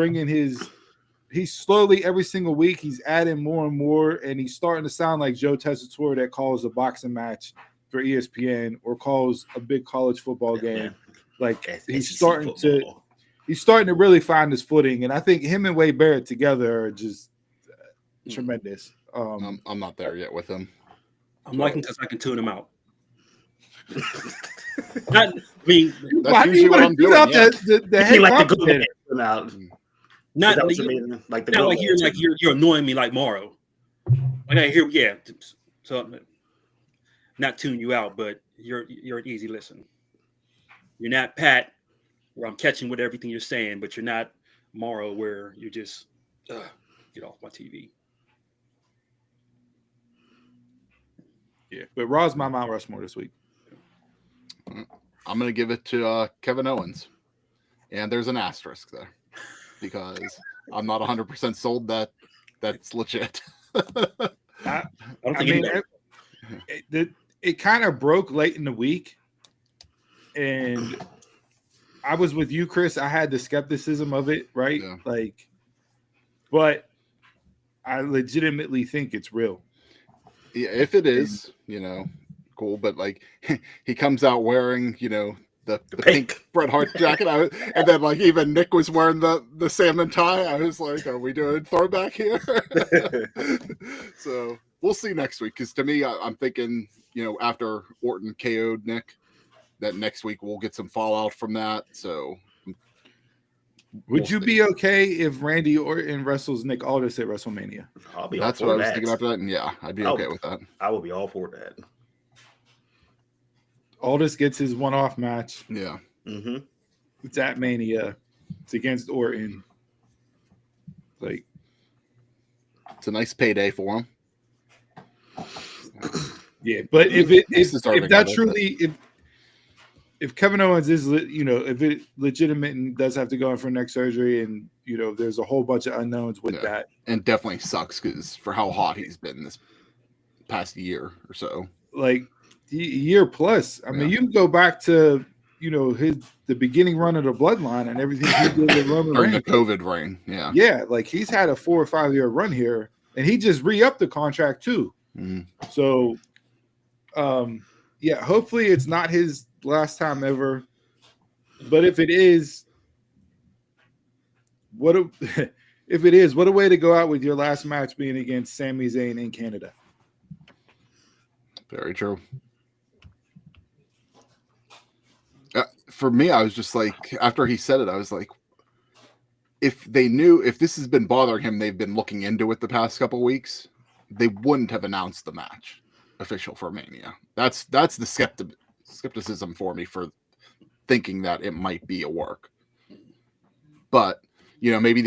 slowly every single week he's adding more and more, and he's starting to sound like Joe Testator that calls a boxing match for ESPN or calls a big college football game. Like he's starting to really find his footing, and I think him and Wade Barrett together are just tremendous. I'm not there yet with him. I'm liking because I can tune him out. That's usually what I'm doing. The head commentator. Not like you're annoying me like Morrow. Like I hear, yeah. So not tune you out, but you're an easy listen. You're not Pat, where I'm catching with everything you're saying, but you're not Morrow, where you just get off my TV. Yeah, but Raw's my Mount Rushmore this week. I'm going to give it to Kevin Owens. And there's an asterisk there because I'm not 100% sold that that's legit. It kind of broke late in the week. And I was with you, Chris. I had the skepticism of it, right? Yeah. But I legitimately think it's real. Yeah, if it is, cool. But he comes out wearing, the pink Bret Hart jacket. And then like even Nick was wearing the salmon tie. I was like, are we doing throwback here? So we'll see next week. Because to me, I'm thinking, after Orton KO'd Nick, that next week we'll get some fallout from that. So would you be okay if Randy Orton wrestles Nick Aldis at WrestleMania? I'll be That's all what for I was that. thinking after that. And yeah, I'd be okay with that. I would be all for that. Aldis gets his one-off match. Yeah. Mm-hmm. It's at Mania. It's against Orton. Like, it's a nice payday for him. Yeah, but if Kevin Owens is, if it legitimate and does have to go in for neck surgery, and there's a whole bunch of unknowns with that, and definitely sucks because for how hot he's been this past year or so, like year plus. I mean, you can go back to the beginning run of the Bloodline and everything he did with Roman during Reigns. the COVID reign. Yeah, like he's had a 4 or 5 year run here, and he just re-upped the contract too. Mm-hmm. So, hopefully it's not his last time ever. But if it is, what a way to go out with your last match being against Sami Zayn in Canada. Very true. For me, I was just like, after he said it, I was like, if this has been bothering him, they've been looking into it the past couple weeks, they wouldn't have announced the match official for Mania. That's the skepticism for me for thinking that it might be a work. But, maybe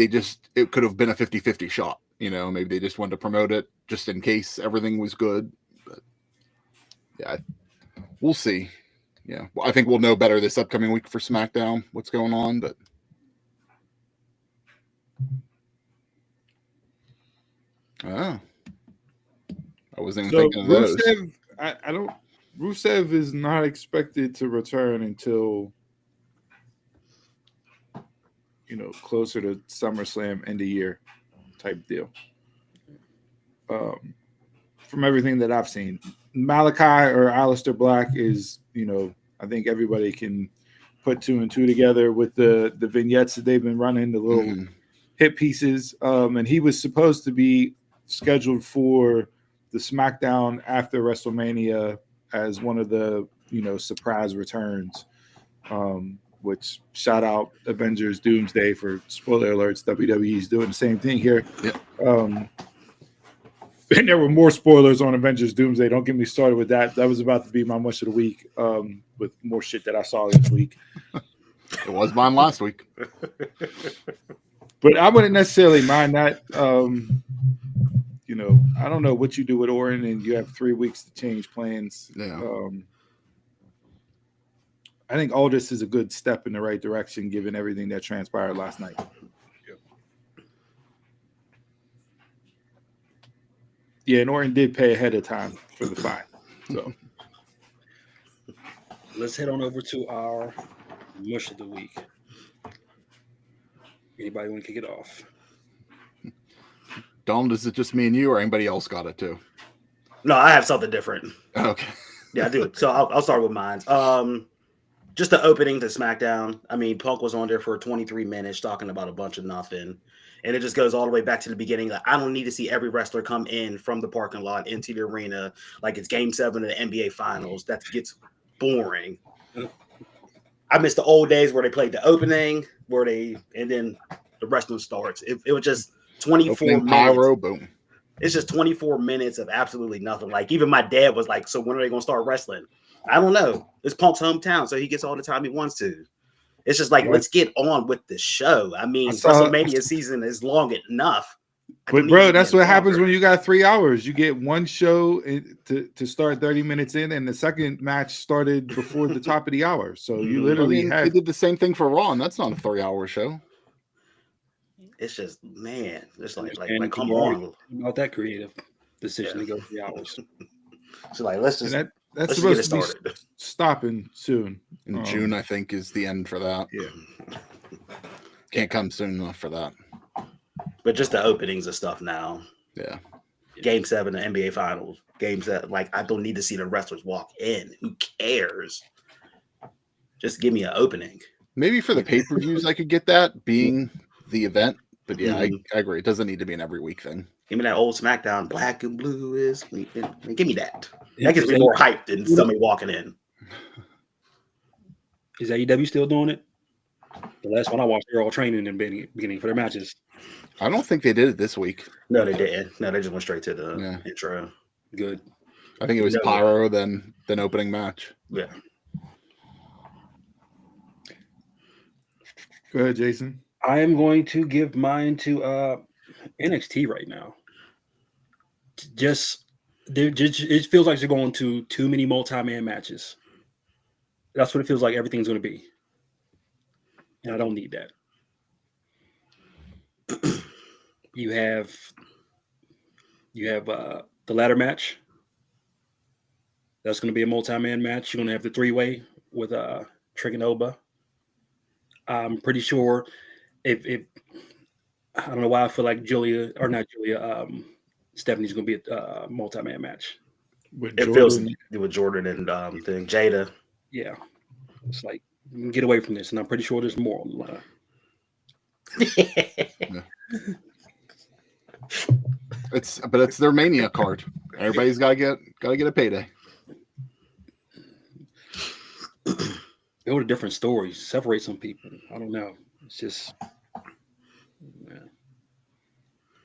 it could have been a 50-50 shot. Maybe they just wanted to promote it just in case everything was good. But yeah, we'll see. Yeah, well, I think we'll know better this upcoming week for SmackDown, what's going on, but I wasn't even thinking of those. Rusev is not expected to return until closer to SummerSlam end of year type deal. From everything that I've seen, Malachi or Aleister Black is, I think everybody can put 2 and 2 together with the vignettes that they've been running, the little hit pieces. And he was supposed to be scheduled for the SmackDown after WrestleMania as one of the, surprise returns, which shout out Avengers Doomsday for spoiler alerts. WWE's doing the same thing here. Yep. And there were more spoilers on Avengers Doomsday. Don't get me started with that. That was about to be my mush of the week with more shit that I saw this week. It was mine last week. But I wouldn't necessarily mind that. I don't know what you do with Orton, and you have 3 weeks to change plans. Yeah. I think all this is a good step in the right direction, given everything that transpired last night. Yeah, and Orton did pay ahead of time for the fine. So let's head on over to our mush of the week. Anybody want to kick it off? Dom, is it just me and you, or anybody else got it too? No, I have something different. Okay. Yeah, I do. So I'll start with mine. Just the opening to SmackDown. I mean, Punk was on there for 23 minutes talking about a bunch of nothing. And it just goes all the way back to the beginning. Like, I don't need to see every wrestler come in from the parking lot into the arena like it's Game 7 of the NBA Finals. That gets boring. I miss the old days where they played the opening, and then the wrestling starts. It was just 24 opening minutes. Pyro, boom. It's just 24 minutes of absolutely nothing. Like, even my dad was like, so when are they going to start wrestling? I don't know. It's Punk's hometown, so he gets all the time he wants to. It's just like, let's get on with the show. I mean, WrestleMania season is long enough. But, bro, that's what happens when you got 3 hours. You get one show to start 30 minutes in, and the second match started before the top of the hour. So you literally they did the same thing for Raw, and that's not a 3-hour show. It's just, man, it's like come on. About that creative decision to go 3 hours. So, like, let's just... That's supposed to be stopping soon. In June, I think, is the end for that. Yeah. Can't come soon enough for that. But just the openings of stuff now. Yeah. Game 7 of NBA Finals. Games that, like, I don't need to see the wrestlers walk in. Who cares? Just give me an opening. Maybe for the pay-per-views, I could get that being the event. But yeah, Mhm. I agree. It doesn't need to be an every week thing. Give me that old SmackDown, black and blue is. Give me that. Is That gets me more hyped than somebody walking in. Is AEW still doing it? The last one I watched, they were all training in the beginning for their matches. I don't think they did it this week. No, they didn't. No, they just went straight to the Yeah. intro. Good. I think it was No. Pyro then opening match. Yeah. Go ahead, Jason. I am going to give mine to NXT right now. It feels like they're going to too many multi-man matches. That's what it feels like everything's going to be. And I don't need that. You have the ladder match. That's going to be a multi-man match. You're going to have the three-way with Trick and Oba. I'm pretty sure if I don't know why I feel like Stephanie's going to be a multi-man match. It feels with Jordan and thing. Jada. Yeah. It's like, get away from this. And I'm pretty sure there's more on the line. It's their Mania card. Everybody's gotta get a payday. Build a different story. Separate some people. I don't know. It's just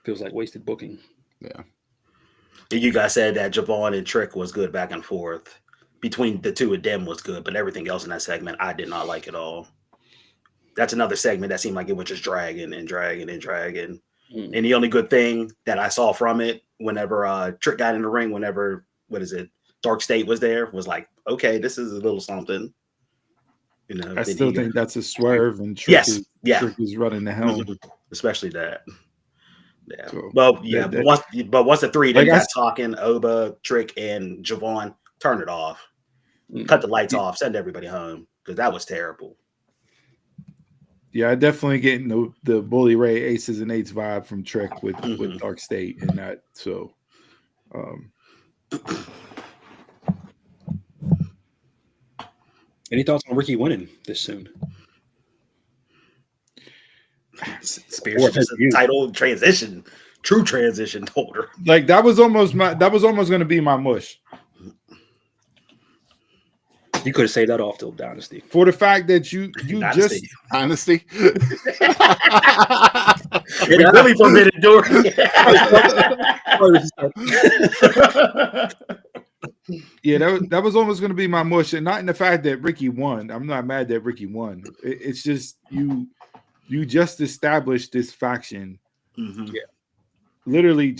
feels like wasted booking. Yeah. You guys said that Javon and Trick was good back and forth. Between the two of them was good, but everything else in that segment I did not like at all. That's another segment that seemed like it was just dragging and dragging and dragging. And the only good thing that I saw from it, whenever Trick got in the ring, whenever Dark State was there, was like, okay, this is a little something. You know, I still think that's a swerve, and Trick is running the helm, especially that. Yeah, so, but once the three of them got talking, Oba, Trick, and Javon, turn it off, cut the lights off, send everybody home, because that was terrible. Yeah, I definitely getting the Bully Ray Aces and Eights vibe from Trick with Dark State and that. So, any thoughts on Ricky winning this soon? Spears is just a title transition, true transition holder. Like that was almost going to be my mush. You could have saved that off till Dynasty. For the fact that you Dynasty. just Dynasty. It's really forbidden door. Yeah, that was almost going to be my mush, and not in the fact that Ricky won. I'm not mad that Ricky won. It's just you just established this faction. Mm-hmm. Yeah, literally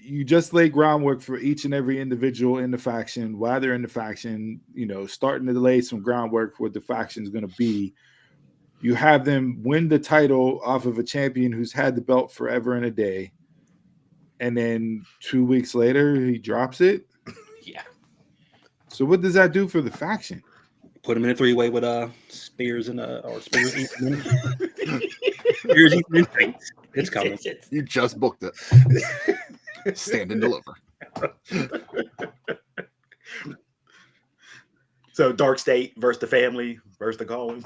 you just lay groundwork for each and every individual in the faction while they're in the faction, starting to lay some groundwork for what the faction is going to be. You have them win the title off of a champion who's had the belt forever and a day. And then 2 weeks later, he drops it. Yeah. So what does that do for the faction? Put him in a three-way with Spears and Spears. Spears and Saints. It's coming. You just booked it. Stand and deliver. So Dark State versus the family versus the Golem.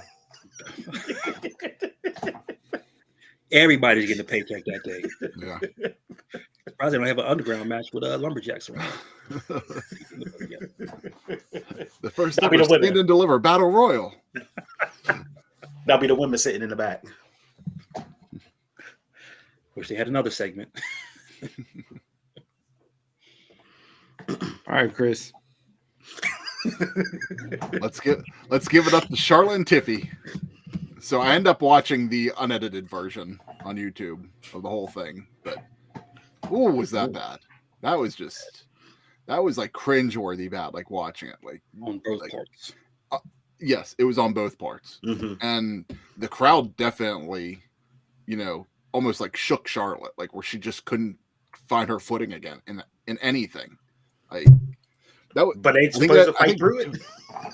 Everybody's getting a paycheck that day. Yeah. Probably don't have an underground match with Lumberjacks around. The first ever Stand and Deliver Battle Royal. That'll be the women sitting in the back. Wish they had another segment. All right, Chris. Let's give it up to Charlotte and Tiffy. So I end up watching the unedited version on YouTube of the whole thing, but was that bad? That was like cringeworthy bad, like watching it, like on both parts. Yes, it was on both parts, and the crowd definitely, almost like shook Charlotte, like where she just couldn't find her footing again in anything. Like that, but they supposed to fight through it.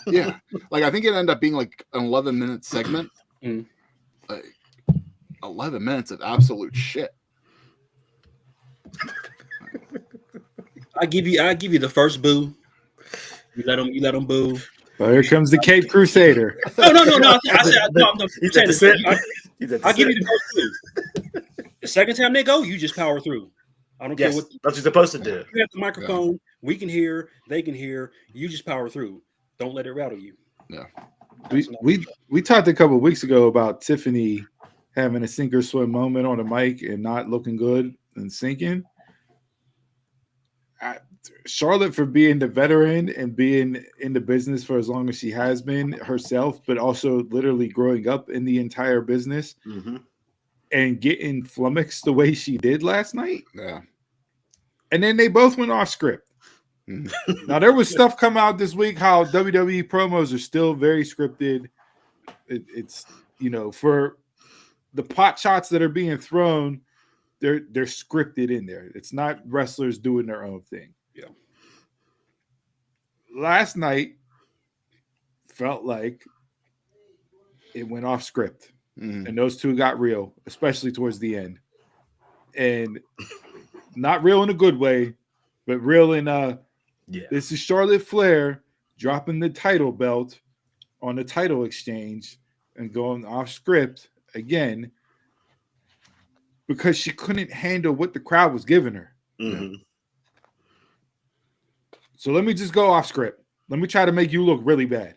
Yeah, like I think it ended up being like an 11-minute segment. Like 11 minutes of absolute shit. I give you the first boo. You let them boo. Well, here comes the Cape Crusader. No. I said, no, I'm He's saying at the this. sit. He's at the I'll give sit. you the first 2. The second time they go, you just power through. I don't care Yes, what that's what you're supposed to do. you have the microphone. We can hear, they can hear. You just power through. Don't let it rattle you. Yeah. We talked a couple of weeks ago about Tiffany having a sink or swim moment on the mic and not looking good and sinking. Charlotte, for being the veteran and being in the business for as long as she has been herself, but also literally growing up in the entire business and getting flummoxed the way she did last night. Yeah. And then they both went off script. Now, there was stuff come out this week how WWE promos are still very scripted. It's, for the pot shots that are being thrown, they're scripted in there. It's not wrestlers doing their own thing. Yeah. Last night felt like it went off script, and those two got real, especially towards the end, and not real in a good way, but real in this is Charlotte Flair dropping the title belt on the title exchange and going off script again because she couldn't handle what the crowd was giving her. So let me just go off script. Let me try to make you look really bad.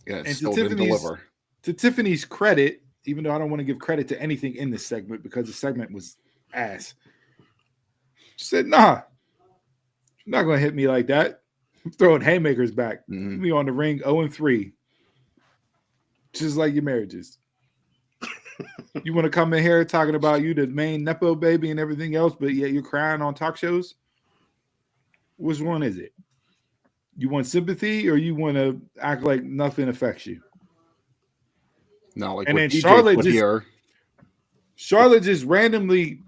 Yeah, and still didn't deliver. To Tiffany's credit, even though I don't want to give credit to anything in this segment because the segment was ass, she said, nah, you're not going to hit me like that. I'm throwing haymakers back. Me on the ring 0-3. Just like your marriages. You want to come in here talking about you the main Nepo baby and everything else, but yet you're crying on talk shows? Which one is it? You want sympathy or you want to act like nothing affects you? No, like and then DJ Charlotte just randomly,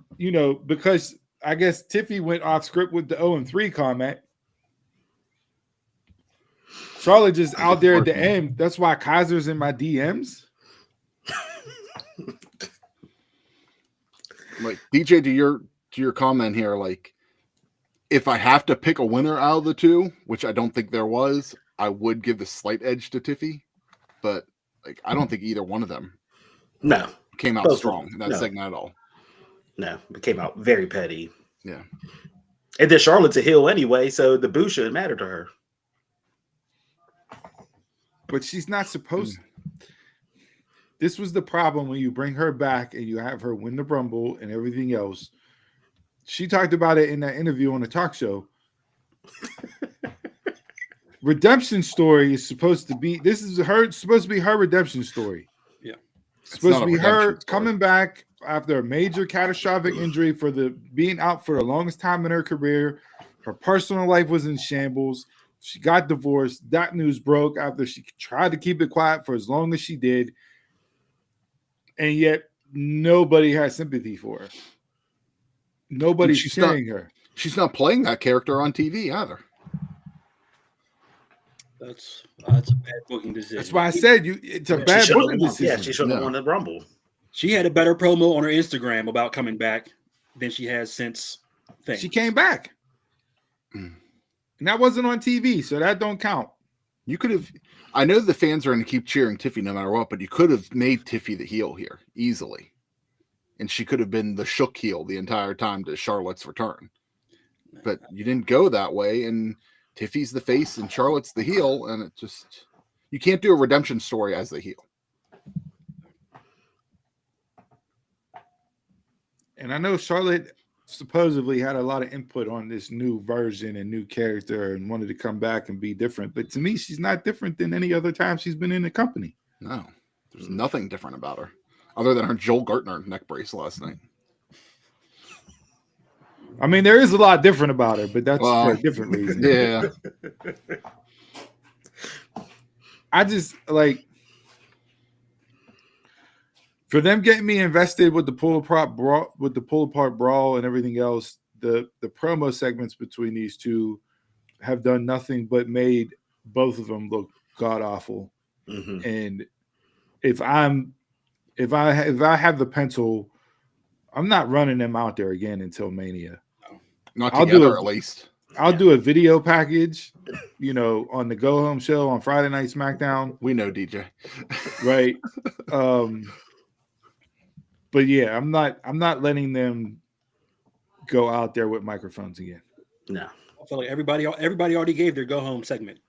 because I guess Tiffy went off script with the 0-3 comment. Charlotte just out there at the end. That's why Kaiser's in my DMs. Like DJ, to your comment here, like if I have to pick a winner out of the two, which I don't think there was, I would give the slight edge to Tiffy, but like I don't think either one of them came out strong in that segment at all. No, it came out very petty. Yeah. And then Charlotte's a heel anyway, so the boo shouldn't matter to her. But she's not supposed to. This was the problem when you bring her back and you have her win the Rumble and everything else. She talked about it in that interview on the talk show. Redemption story is supposed to be, supposed to be her redemption story. Yeah. It's supposed to be her coming back after a major catastrophic injury for being out for the longest time in her career. Her personal life was in shambles. She got divorced. That news broke after she tried to keep it quiet for as long as she did. And yet nobody has sympathy for her. Nobody's cheering her. She's not playing that character on TV either. That's a bad booking decision. That's why I said it's a bad booking decision. Yeah, she should have won the Rumble. She had a better promo on her Instagram about coming back than she has since. She came back. And that wasn't on TV, so that don't count. You could have. I know the fans are going to keep cheering Tiffy no matter what, but you could have made Tiffy the heel here easily. And she could have been the shook heel the entire time to Charlotte's return. But you didn't go that way, and Tiffy's the face and Charlotte's the heel, and it just... You can't do a redemption story as the heel. And I know Charlotte supposedly had a lot of input on this new version and new character and wanted to come back and be different. But to me, she's not different than any other time she's been in the company. No, there's nothing different about her other than her Joel Gertner neck brace last night. I mean, there is a lot different about her, but that's for a different reason. Yeah. I just like for them getting me invested with the pull apart brawl and everything else. The promo segments between these two have done nothing but made both of them look god awful. Mm-hmm. And if I have the pencil, I'm not running them out there again until Mania. Not together, at least. I'll do a video package, on the Go Home show on Friday Night SmackDown. We know DJ. Right. But yeah, I'm not letting them go out there with microphones again. No. I feel like everybody already gave their go home segment.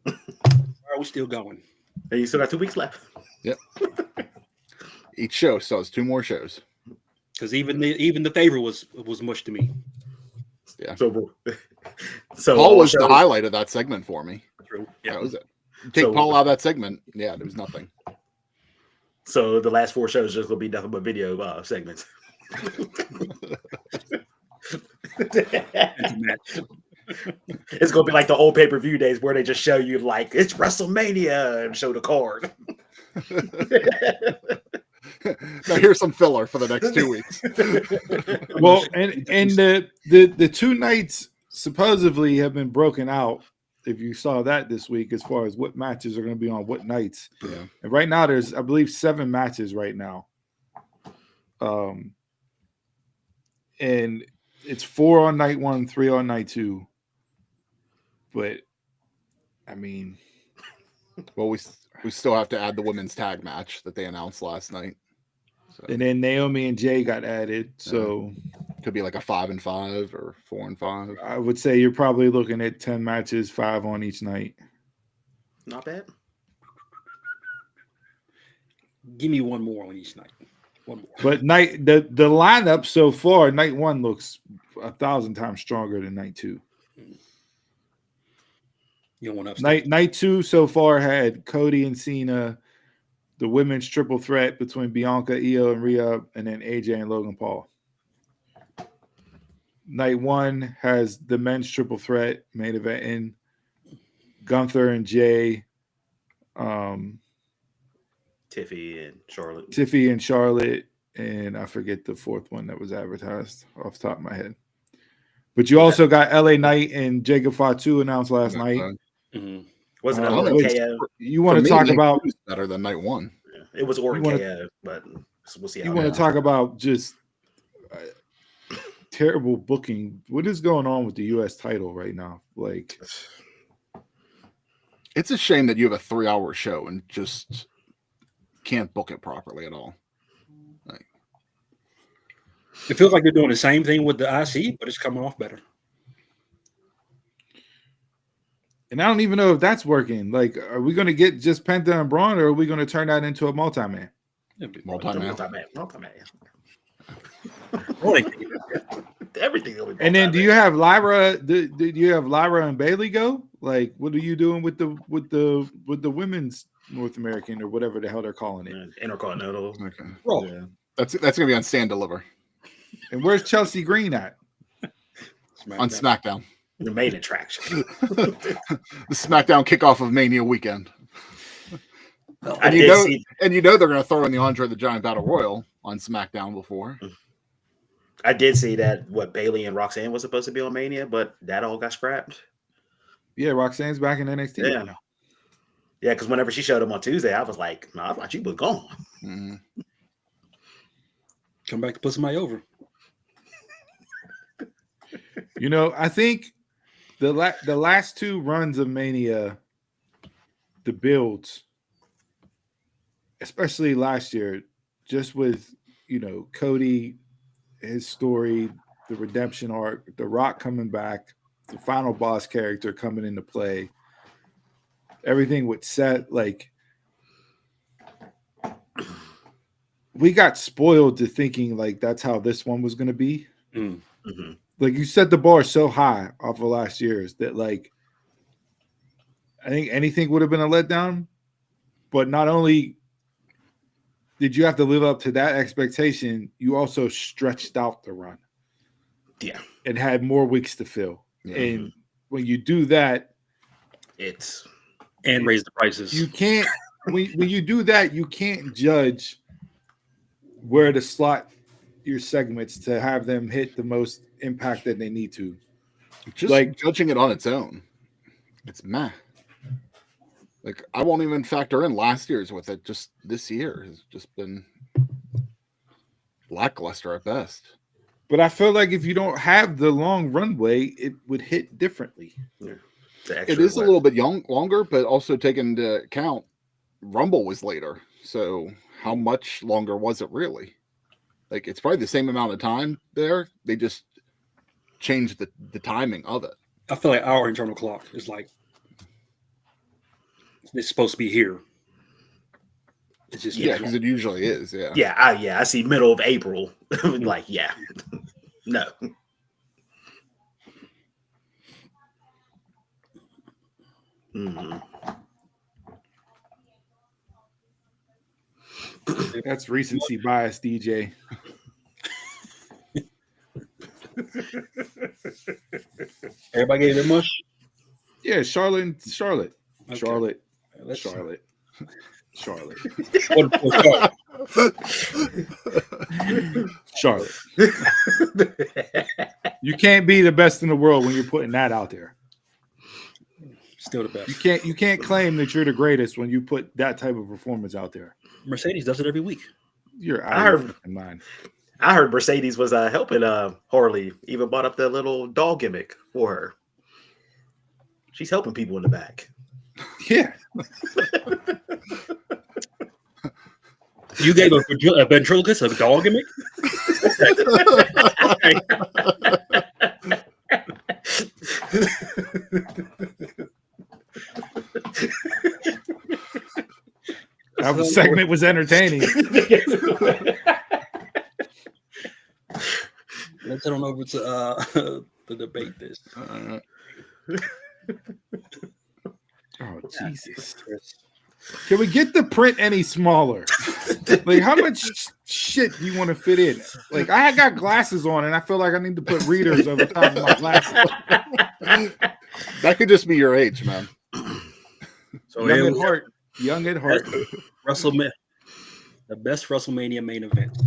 Why are we still going? And you still got 2 weeks left. Yep. Each show still has 2 more shows. Because even the favor was mush to me. Yeah. So Paul was the highlight of that segment for me. True. Yeah. That was it. Take Paul out of that segment. Yeah, there was nothing. So the last 4 shows just gonna be nothing but video segments. It's gonna be like the old pay-per-view days where they just show you like it's WrestleMania and show the card. Now here's some filler for the next 2 weeks. Well, and the 2 nights supposedly have been broken out. If you saw that this week, as far as what matches are going to be on what nights. Yeah. And right now there's, I believe, 7 matches right now. And it's 4 on night 1, 3 on night 2. But I mean, well, we still have to add the women's tag match that they announced last night. So. And then Naomi and Jay got added, so could be like a 5-5 or 4-5. I would say you're probably looking at 10 matches, 5 on each night. Not bad. Give me one more on each night. One more. But the lineup so far, night 1 looks 1,000 times stronger than night 2. You don't want to Night 2 so far had Cody and Cena, the women's triple threat between Bianca, Io, and Rhea, and then AJ and Logan Paul. Night 1 has the men's triple threat main event in Gunther and Jay, Tiffy and Charlotte, and I forget the 4th one that was advertised off the top of my head. But you also got LA Knight and Jacob Fatu announced last night. Mm-hmm. Wasn't which, KO? You want to talk about better than night 1? Yeah, it was Orton KO, but we'll see. You want to talk about just terrible booking? What is going on with the U.S. title right now? Like, it's a shame that you have a 3-hour show and just can't book it properly at all. Like, it feels like they're doing the same thing with the IC, but it's coming off better. and I don't even know if that's working. Like, are we going to get just Penta and Braun, or are we going to turn that into a multi-man? Multi-man. Everything. And then, do you have Lyra? Do you have Lyra and Bailey go? Like, what are you doing with the women's North American or whatever the hell they're calling it? Intercontinental. okay. Raw. Yeah. That's gonna be on Stand Deliver And where's Chelsea Green at? on SmackDown. The main attraction. The SmackDown kickoff of Mania weekend. And you know they're gonna throw in the Andre the Giant Battle Royal on SmackDown before. I did see that Bailey and Roxanne was supposed to be on Mania, but that all got scrapped. Yeah, Roxanne's back in NXT right now. Yeah, because whenever she showed up on Tuesday, I was like, "No, I thought you was gone." Mm-hmm. Come back to put somebody over. I think the last 2 runs of Mania, the builds, especially last year, just with Cody, his story, the redemption arc, The Rock coming back, the final boss character coming into play, everything with Seth, like, we got spoiled to thinking like that's how this one was going to be. Mm-hmm. Like, you set the bar so high off of last year's that, like, I think anything would have been a letdown. But not only did you have to live up to that expectation, you also stretched out the run. Yeah. And had more weeks to fill. Yeah. And when you do that, and raise the prices. You can't when you do that, you can't judge where to slot your segments to have them hit the most impact that they need to. Just like judging it on its own, it's meh. Like, I won't even factor in last year's with it. Just this year has just been lackluster at best. But I feel like if you don't have the long runway, it would hit differently. Yeah. It is a little bit longer, but also taking into account Rumble was later. So how much longer was it really? Like, it's probably the same amount of time there. They just changed the timing of it. I feel like our internal clock is like it's supposed to be here. It's just because it usually is. Yeah. I see middle of April. Like, yeah, no. Mm-hmm. That's recency bias, DJ. Everybody gave it mush. Yeah, Charlotte. Okay. Charlotte. Let's Charlotte. Charlotte. Charlotte. You can't be the best in the world when you're putting that out there. Still the best. You can't claim that you're the greatest when you put that type of performance out there. Mercedes does it every week. You're out of your fucking mind. I heard Mercedes was helping Harley, even bought up that little dog gimmick for her. She's helping people in the back. Yeah. You gave a ventriloquist a dog gimmick? That segment was entertaining. Let's head on over to the debate this. Oh, Jesus. Can we get the print any smaller? Like, how much shit do you want to fit in? Like, I got glasses on, and I feel like I need to put readers over top of my glasses. That could just be your age, man. So Young at heart. WrestleMania, the best WrestleMania main event.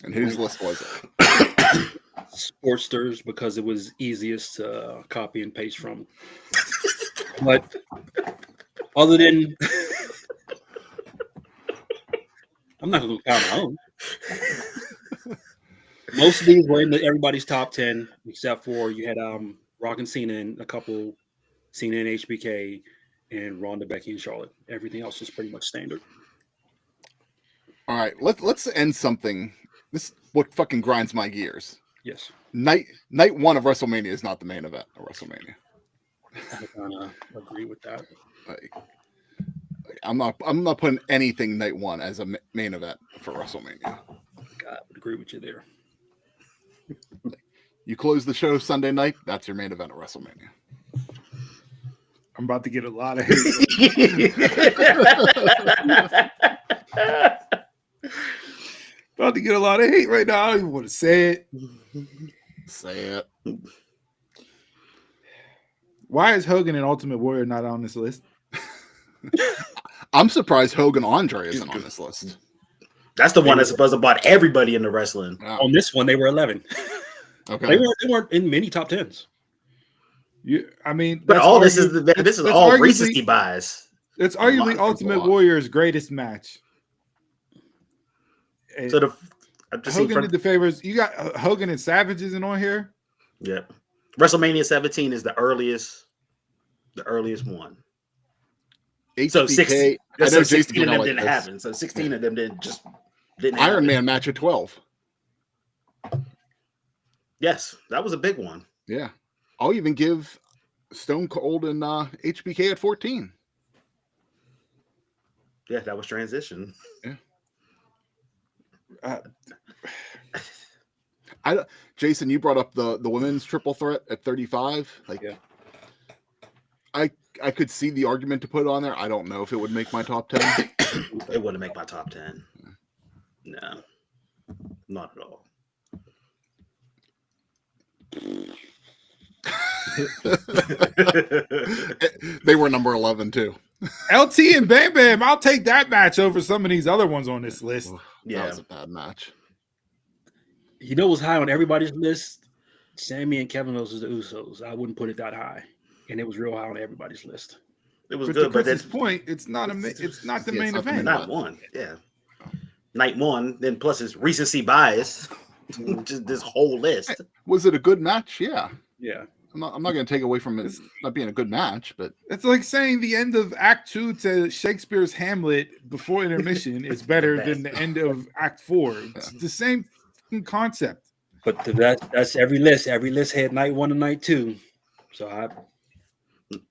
And whose list was it? Sportsters, because it was easiest to copy and paste from. But other than, I'm not going to count my own. Most of these were in everybody's top 10, except for you had Rock and Cena and a couple, Cena and HBK, and Ronda, Becky, and Charlotte. Everything else is pretty much standard. All right, let's end something. This is what fucking grinds my gears. Yes. Night one of WrestleMania is not the main event of WrestleMania. I kind of agree with that. Like, I'm not putting anything night one as a main event for WrestleMania. I would agree with you there. You close the show Sunday night, that's your main event of WrestleMania. I'm about to get a lot of hate. About to get a lot of hate right now. I don't even want to say it. Say it. Why is Hogan and Ultimate Warrior not on this list? I'm surprised Hogan Andre isn't on this list. That's the one that's supposed to bought everybody into wrestling. Wow. On this one, they were 11. Okay. They weren't in many top 10s. But all this is all recency bias. It's arguably Ultimate Warrior's greatest match. So Hogan did the favors. You got Hogan and Savage isn't on here. Yep. WrestleMania 17 is the earliest one. HBK, So 16 of them didn't this. happen. So 16 of them didn't Iron happen. Man match at 12. Yes, that was a big one. Yeah. I'll even give Stone Cold and HBK at 14. Yeah, that was transition. Yeah. Jason, you brought up the women's triple threat at 35. Like, yeah. I could see the argument to put it on there. I don't know if it would make my top 10. It wouldn't make my top 10. No, not at all. They were number 11 too. LT and Bam Bam, I'll take that match over some of these other ones on this list. Yeah, That was a bad match. You know what's high on everybody's list? Sammy and Kevin versus the Usos. I wouldn't put it that high, and it was real high on everybody's list. it was But good, to but Chris's that's point, it's not the main not the event. not one. Yeah, night one, then plus his recency bias, just this whole list. Was it a good match? Yeah. Yeah. I'm not going to take away from it not being a good match, but It's like saying the end of Act 2 to Shakespeare's Hamlet before intermission is better than the end of Act 4. It's the same concept. But that's every list. Every list had night 1 and night 2. So But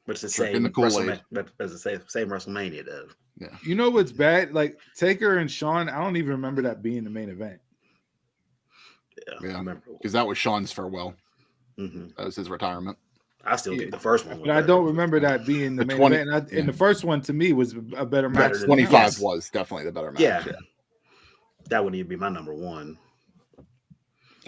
it's the Drinking same the Kool-Aid. same WrestleMania though. yeah. You know what's bad? Like Taker and Shawn, I don't even remember that being the main event. Yeah, Yeah. remember. Because that was Sean's farewell. Mhm. That was his retirement. I still think the first one. But I don't remember that being the The main 20 event. And the first one to me was a better match. Better than 25 Yes. was definitely the better match. Yeah. That wouldn't even be my number one.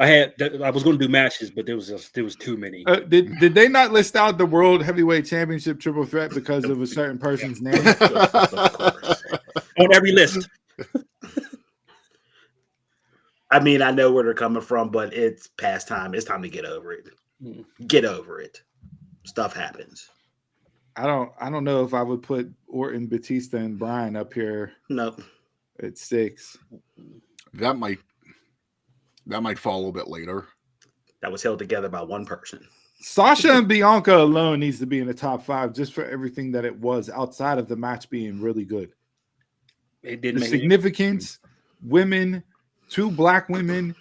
I was going to do matches, but there was too many. Did they not list out the World Heavyweight Championship triple threat because of a certain person's name? Of course. On every list. I mean, I know where they're coming from, but it's past time. It's time to get over it. Get over it. Stuff happens. I don't know if I would put Orton, Batista, and Bryan up here No. at 6. That might fall a little bit later. That was held together by one person. Sasha and Bianca alone needs to be in the top 5 just for everything that it was outside of the match being really good. It The didn't make significance, women, 2 black women,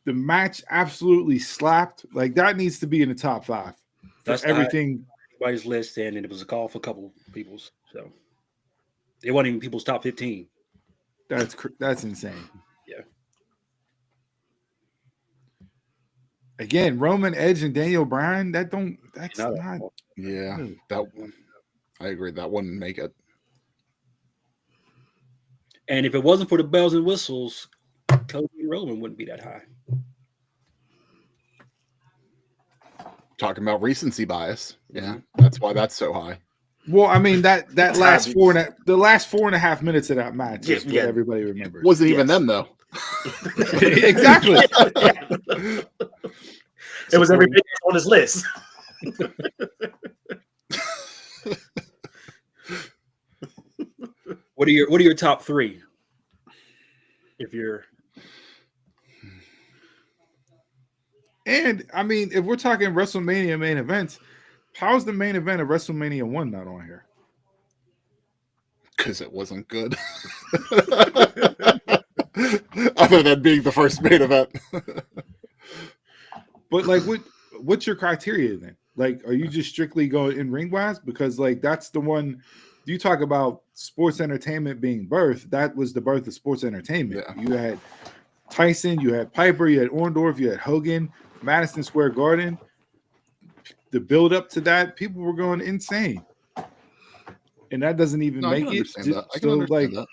the match absolutely slapped. Like that needs to be in the top 5. That's Everything. everybody's list, and it was a call for a couple people's. So it wasn't even people's top 15. That's insane. Yeah. Again, Roman, Edge, and Daniel Bryan. That's not. Yeah. I agree. That wouldn't make it. And if it wasn't for the bells and whistles, Cody and Roman wouldn't be that high. Talking about recency bias. Yeah. That's why that's so high. Well, I mean that last the last 4.5 minutes of that match is what everybody remembers. Wasn't even them though. Exactly. It was everybody on his list. What are your top 3? If you're And I mean, if we're talking WrestleMania main events, how's the main event of WrestleMania 1 not on here? Because it wasn't good. Other than being the first main event. But like, what's your criteria then? Like, are you just strictly going in ring wise? Because like that's the one. You talk about sports entertainment being birthed. That was the birth of sports entertainment. Yeah. You had Tyson, you had Piper, you had Orndorff, you had Hogan, Madison Square Garden. The build up to that, people were going insane. And that doesn't even make it. I can understand that.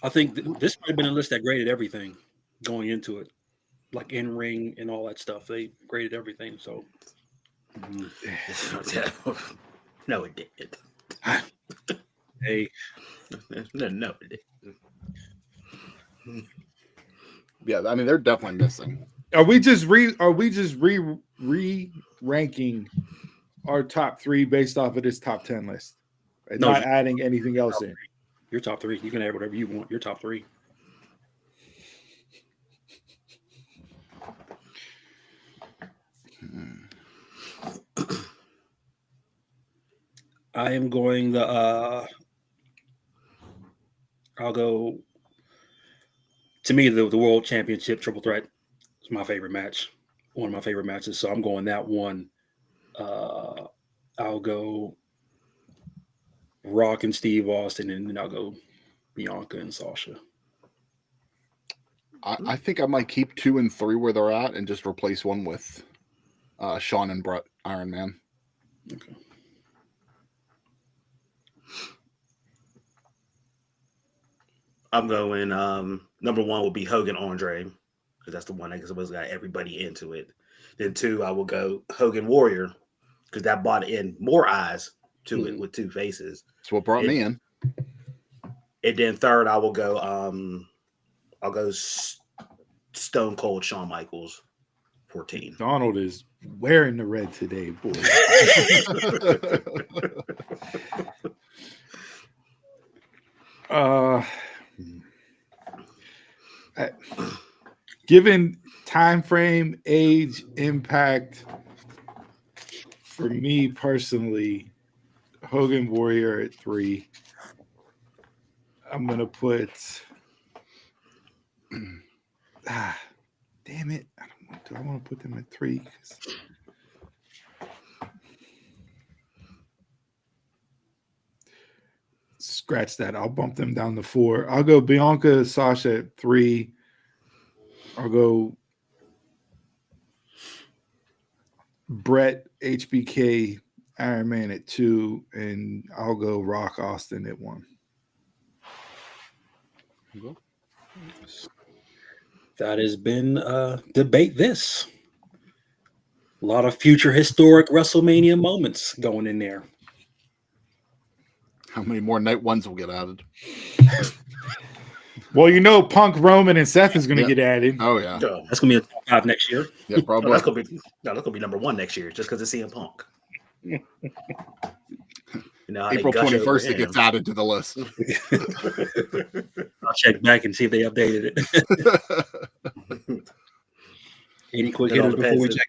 I think this might have been a list that graded everything going into it, like in ring and all that stuff. They graded everything. So, No, it didn't. hey, No, it didn't. Yeah, I mean they're definitely missing. Are we just ranking our top 3 based off of this top 10 list? And No, not adding anything else in. your top 3. You can add whatever you want. Your top 3. I am going I'll go. To me, the World Championship Triple Threat is my favorite match. One of my favorite matches. So I'm going that one. I'll go Rock and Steve Austin, and then I'll go Bianca and Sasha. I think I might keep 2 and 3 where they're at and just replace one with Shawn and Brett Iron Man. Okay. I'm going. Number 1 will be Hogan Andre because that's the one that supposed to got everybody into it. Then 2, I will go Hogan Warrior because that brought in more eyes to it with 2 faces. That's what brought me in. And then 3rd, I will go. I'll go Stone Cold Shawn Michaels, 14. Donald is wearing the red today, boy. Given time frame, age, impact, for me personally, Hogan Warrior at 3. I'm gonna put. Damn it! Do I want to put them at 3? Scratch that. I'll bump them down to 4. I'll go Bianca, Sasha at 3. I'll go Brett, HBK, Iron Man at 2, and I'll go Rock Austin at 1. That has been debate this. A lot of future historic WrestleMania moments going in there. How many more night ones will get added? Well, Punk, Roman, and Seth is going to get added. Oh yeah, that's going to be a top 5 next year. Yeah, probably. That's going to be number 1 next year, just because it's CM Punk. April 21st, it gets added to the list. I'll check back and see if they updated it. Any quick hitters before we check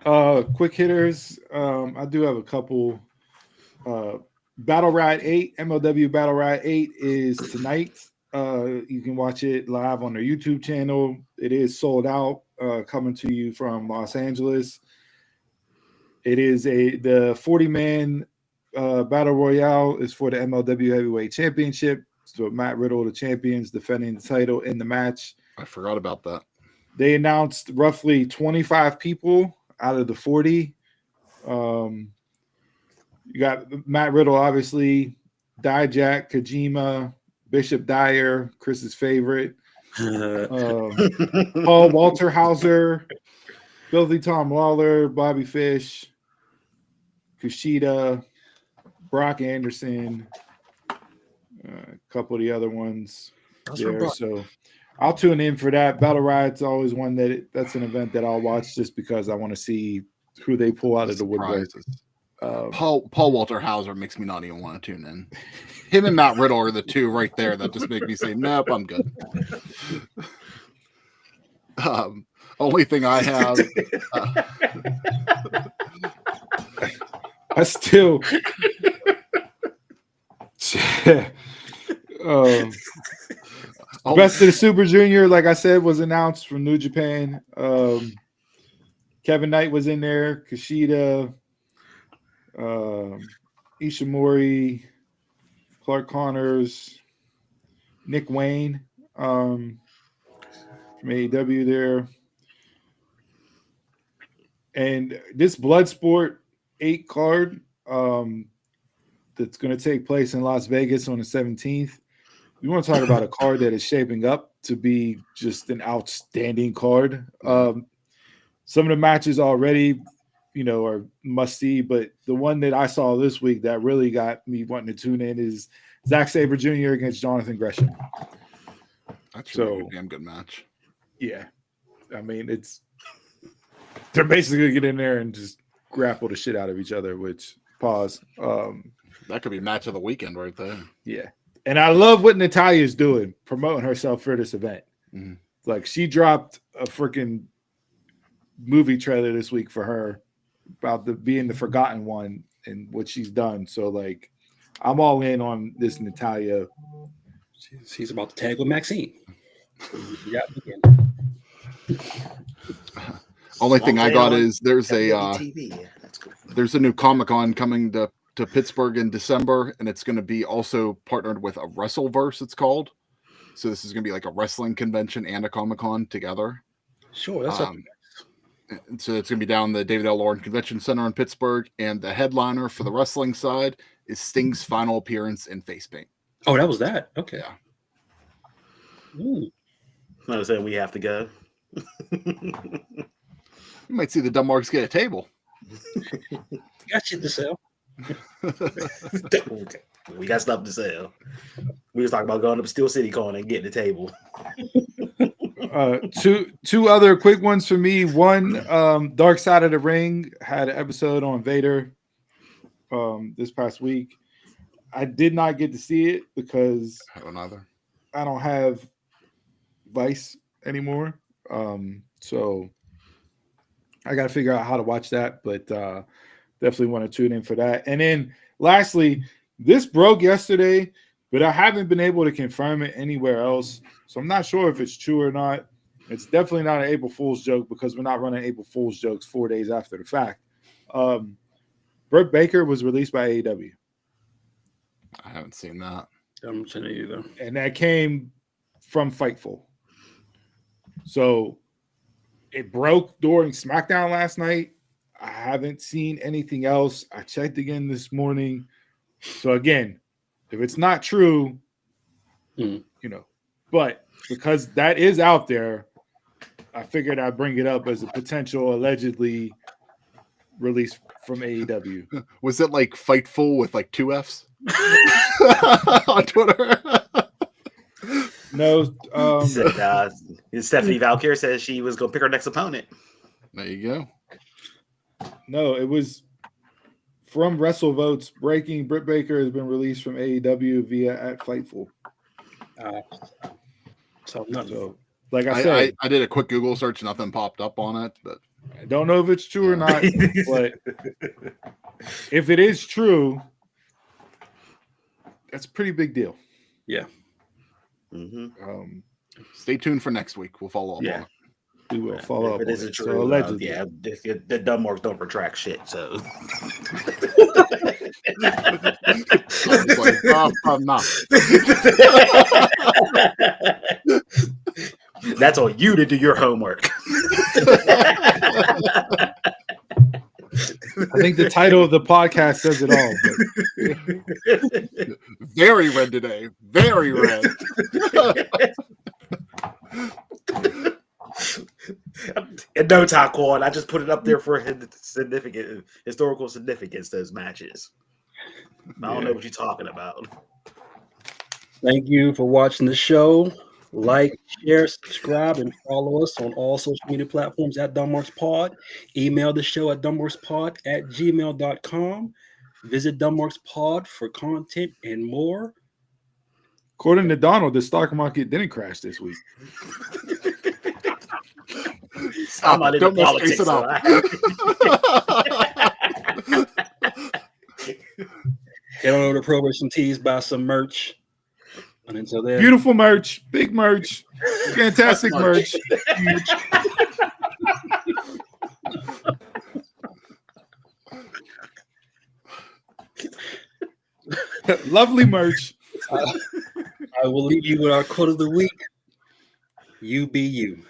out? Quick hitters. I do have a couple. Battle Ride 8, MLW Battle Ride 8 is tonight. You can watch it live on their YouTube channel. It is sold out, coming to you from Los Angeles. It is the 40-man Battle Royale is for the MLW Heavyweight Championship. So Matt Riddle, the champions, defending the title in the match. I forgot about that. They announced roughly 25 people out of the 40. You got Matt Riddle, obviously, Dijak, Kojima, Bishop Dyer, Chris's favorite, Paul Walter Hauser, Filthy Tom Lawler, Bobby Fish, Kushida, Brock Anderson, a couple of the other ones there. So I'll tune in for that. Battle Ride's always one that's an event that I'll watch just because I want to see who they pull out of the woodwork. Paul Walter Hauser makes me not even want to tune in. Him and Matt Riddle are the two right there that just make me say, nope, I'm good. Only thing I have. I still. Best of the Super Junior, like I said, was announced from New Japan. Kevin Knight was in there. Kushida. Ishimori, Clark Connors, Nick Wayne from AEW there. And this Bloodsport 8 card that's going to take place in Las Vegas on the 17th. We want to talk about a card that is shaping up to be just an outstanding card. Some of the matches already are must see, but the one that I saw this week that really got me wanting to tune in is Zack Sabre Jr. against Jonathan Gresham. That's a damn good match. Yeah. I mean, they're basically going to get in there and just grapple the shit out of each other, which pause. That could be match of the weekend right there. Yeah. And I love what Natalia's doing, promoting herself for this event. Mm-hmm. Like, she dropped a freaking movie trailer this week for her about being the forgotten one and what she's done. So, like, I'm all in on this Natalia. She's about to tag with Maxine. Only thing I got is there's a new Comic-Con coming to Pittsburgh in December, and it's going to be also partnered with a Wrestleverse, it's called. So this is going to be like a wrestling convention and a Comic-Con together. Sure, that's so it's going to be down the David L. Lauren Convention Center in Pittsburgh, and the headliner for the wrestling side is Sting's final appearance in face paint. Oh, that was that. Okay. Yeah. Ooh. I was saying we have to go. You might see the Dunmarks get a table. Got you to sell. We got stuff to sell. We was talking about going up to Steel City Con and getting the table. Two other quick ones for me. One, Dark Side of the Ring had an episode on Vader this past week. I did not get to see it because I don't either. I don't have Vice anymore. So I got to figure out how to watch that, but definitely want to tune in for that. And then lastly, this broke yesterday, but I haven't been able to confirm it anywhere else. So I'm not sure if it's true or not. It's definitely not an April Fool's joke because we're not running April Fool's jokes 4 days after the fact. Britt Baker was released by AEW. I haven't seen that. I haven't seen it either. And that came from Fightful. So it broke during SmackDown last night. I haven't seen anything else. I checked again this morning. So again, if it's not true, but because that is out there, I figured I'd bring it up as a potential allegedly release from AEW. Was it like Fightful with like 2 F's on Twitter? No. Stephanie Valkyrie says she was going to pick her next opponent. There you go. No, it was from WrestleVotes. Breaking: Britt Baker has been released from AEW via @Fightful. So nothing. So, like I said, I did a quick Google search. Nothing popped up on it, but I don't know if it's true or not. But if it is true, that's a pretty big deal. Yeah. Mm-hmm. Stay tuned for next week. We'll follow up on it. We will follow up. If it isn't true, so allegedly. the Dunmarks don't retract shit. So that's on you to do your homework. I think the title of the podcast says it all. But... Very red today. Very red. In no time, Quan, I just put it up there for historical significance. Those matches. I don't know what you're talking about. Thank you for watching the show. Like, share, subscribe, and follow us on all social media platforms at DunmarksPod. Email the show at dunmarkspod@gmail.com. Visit DunmarksPod for content and more. According to Donald, the stock market didn't crash this week. I'm not into politics. Head on over to Prohibition Tees, buy some merch. And until then, beautiful merch, big merch, fantastic merch. Lovely merch. I will leave you with our quote of the week. You be you.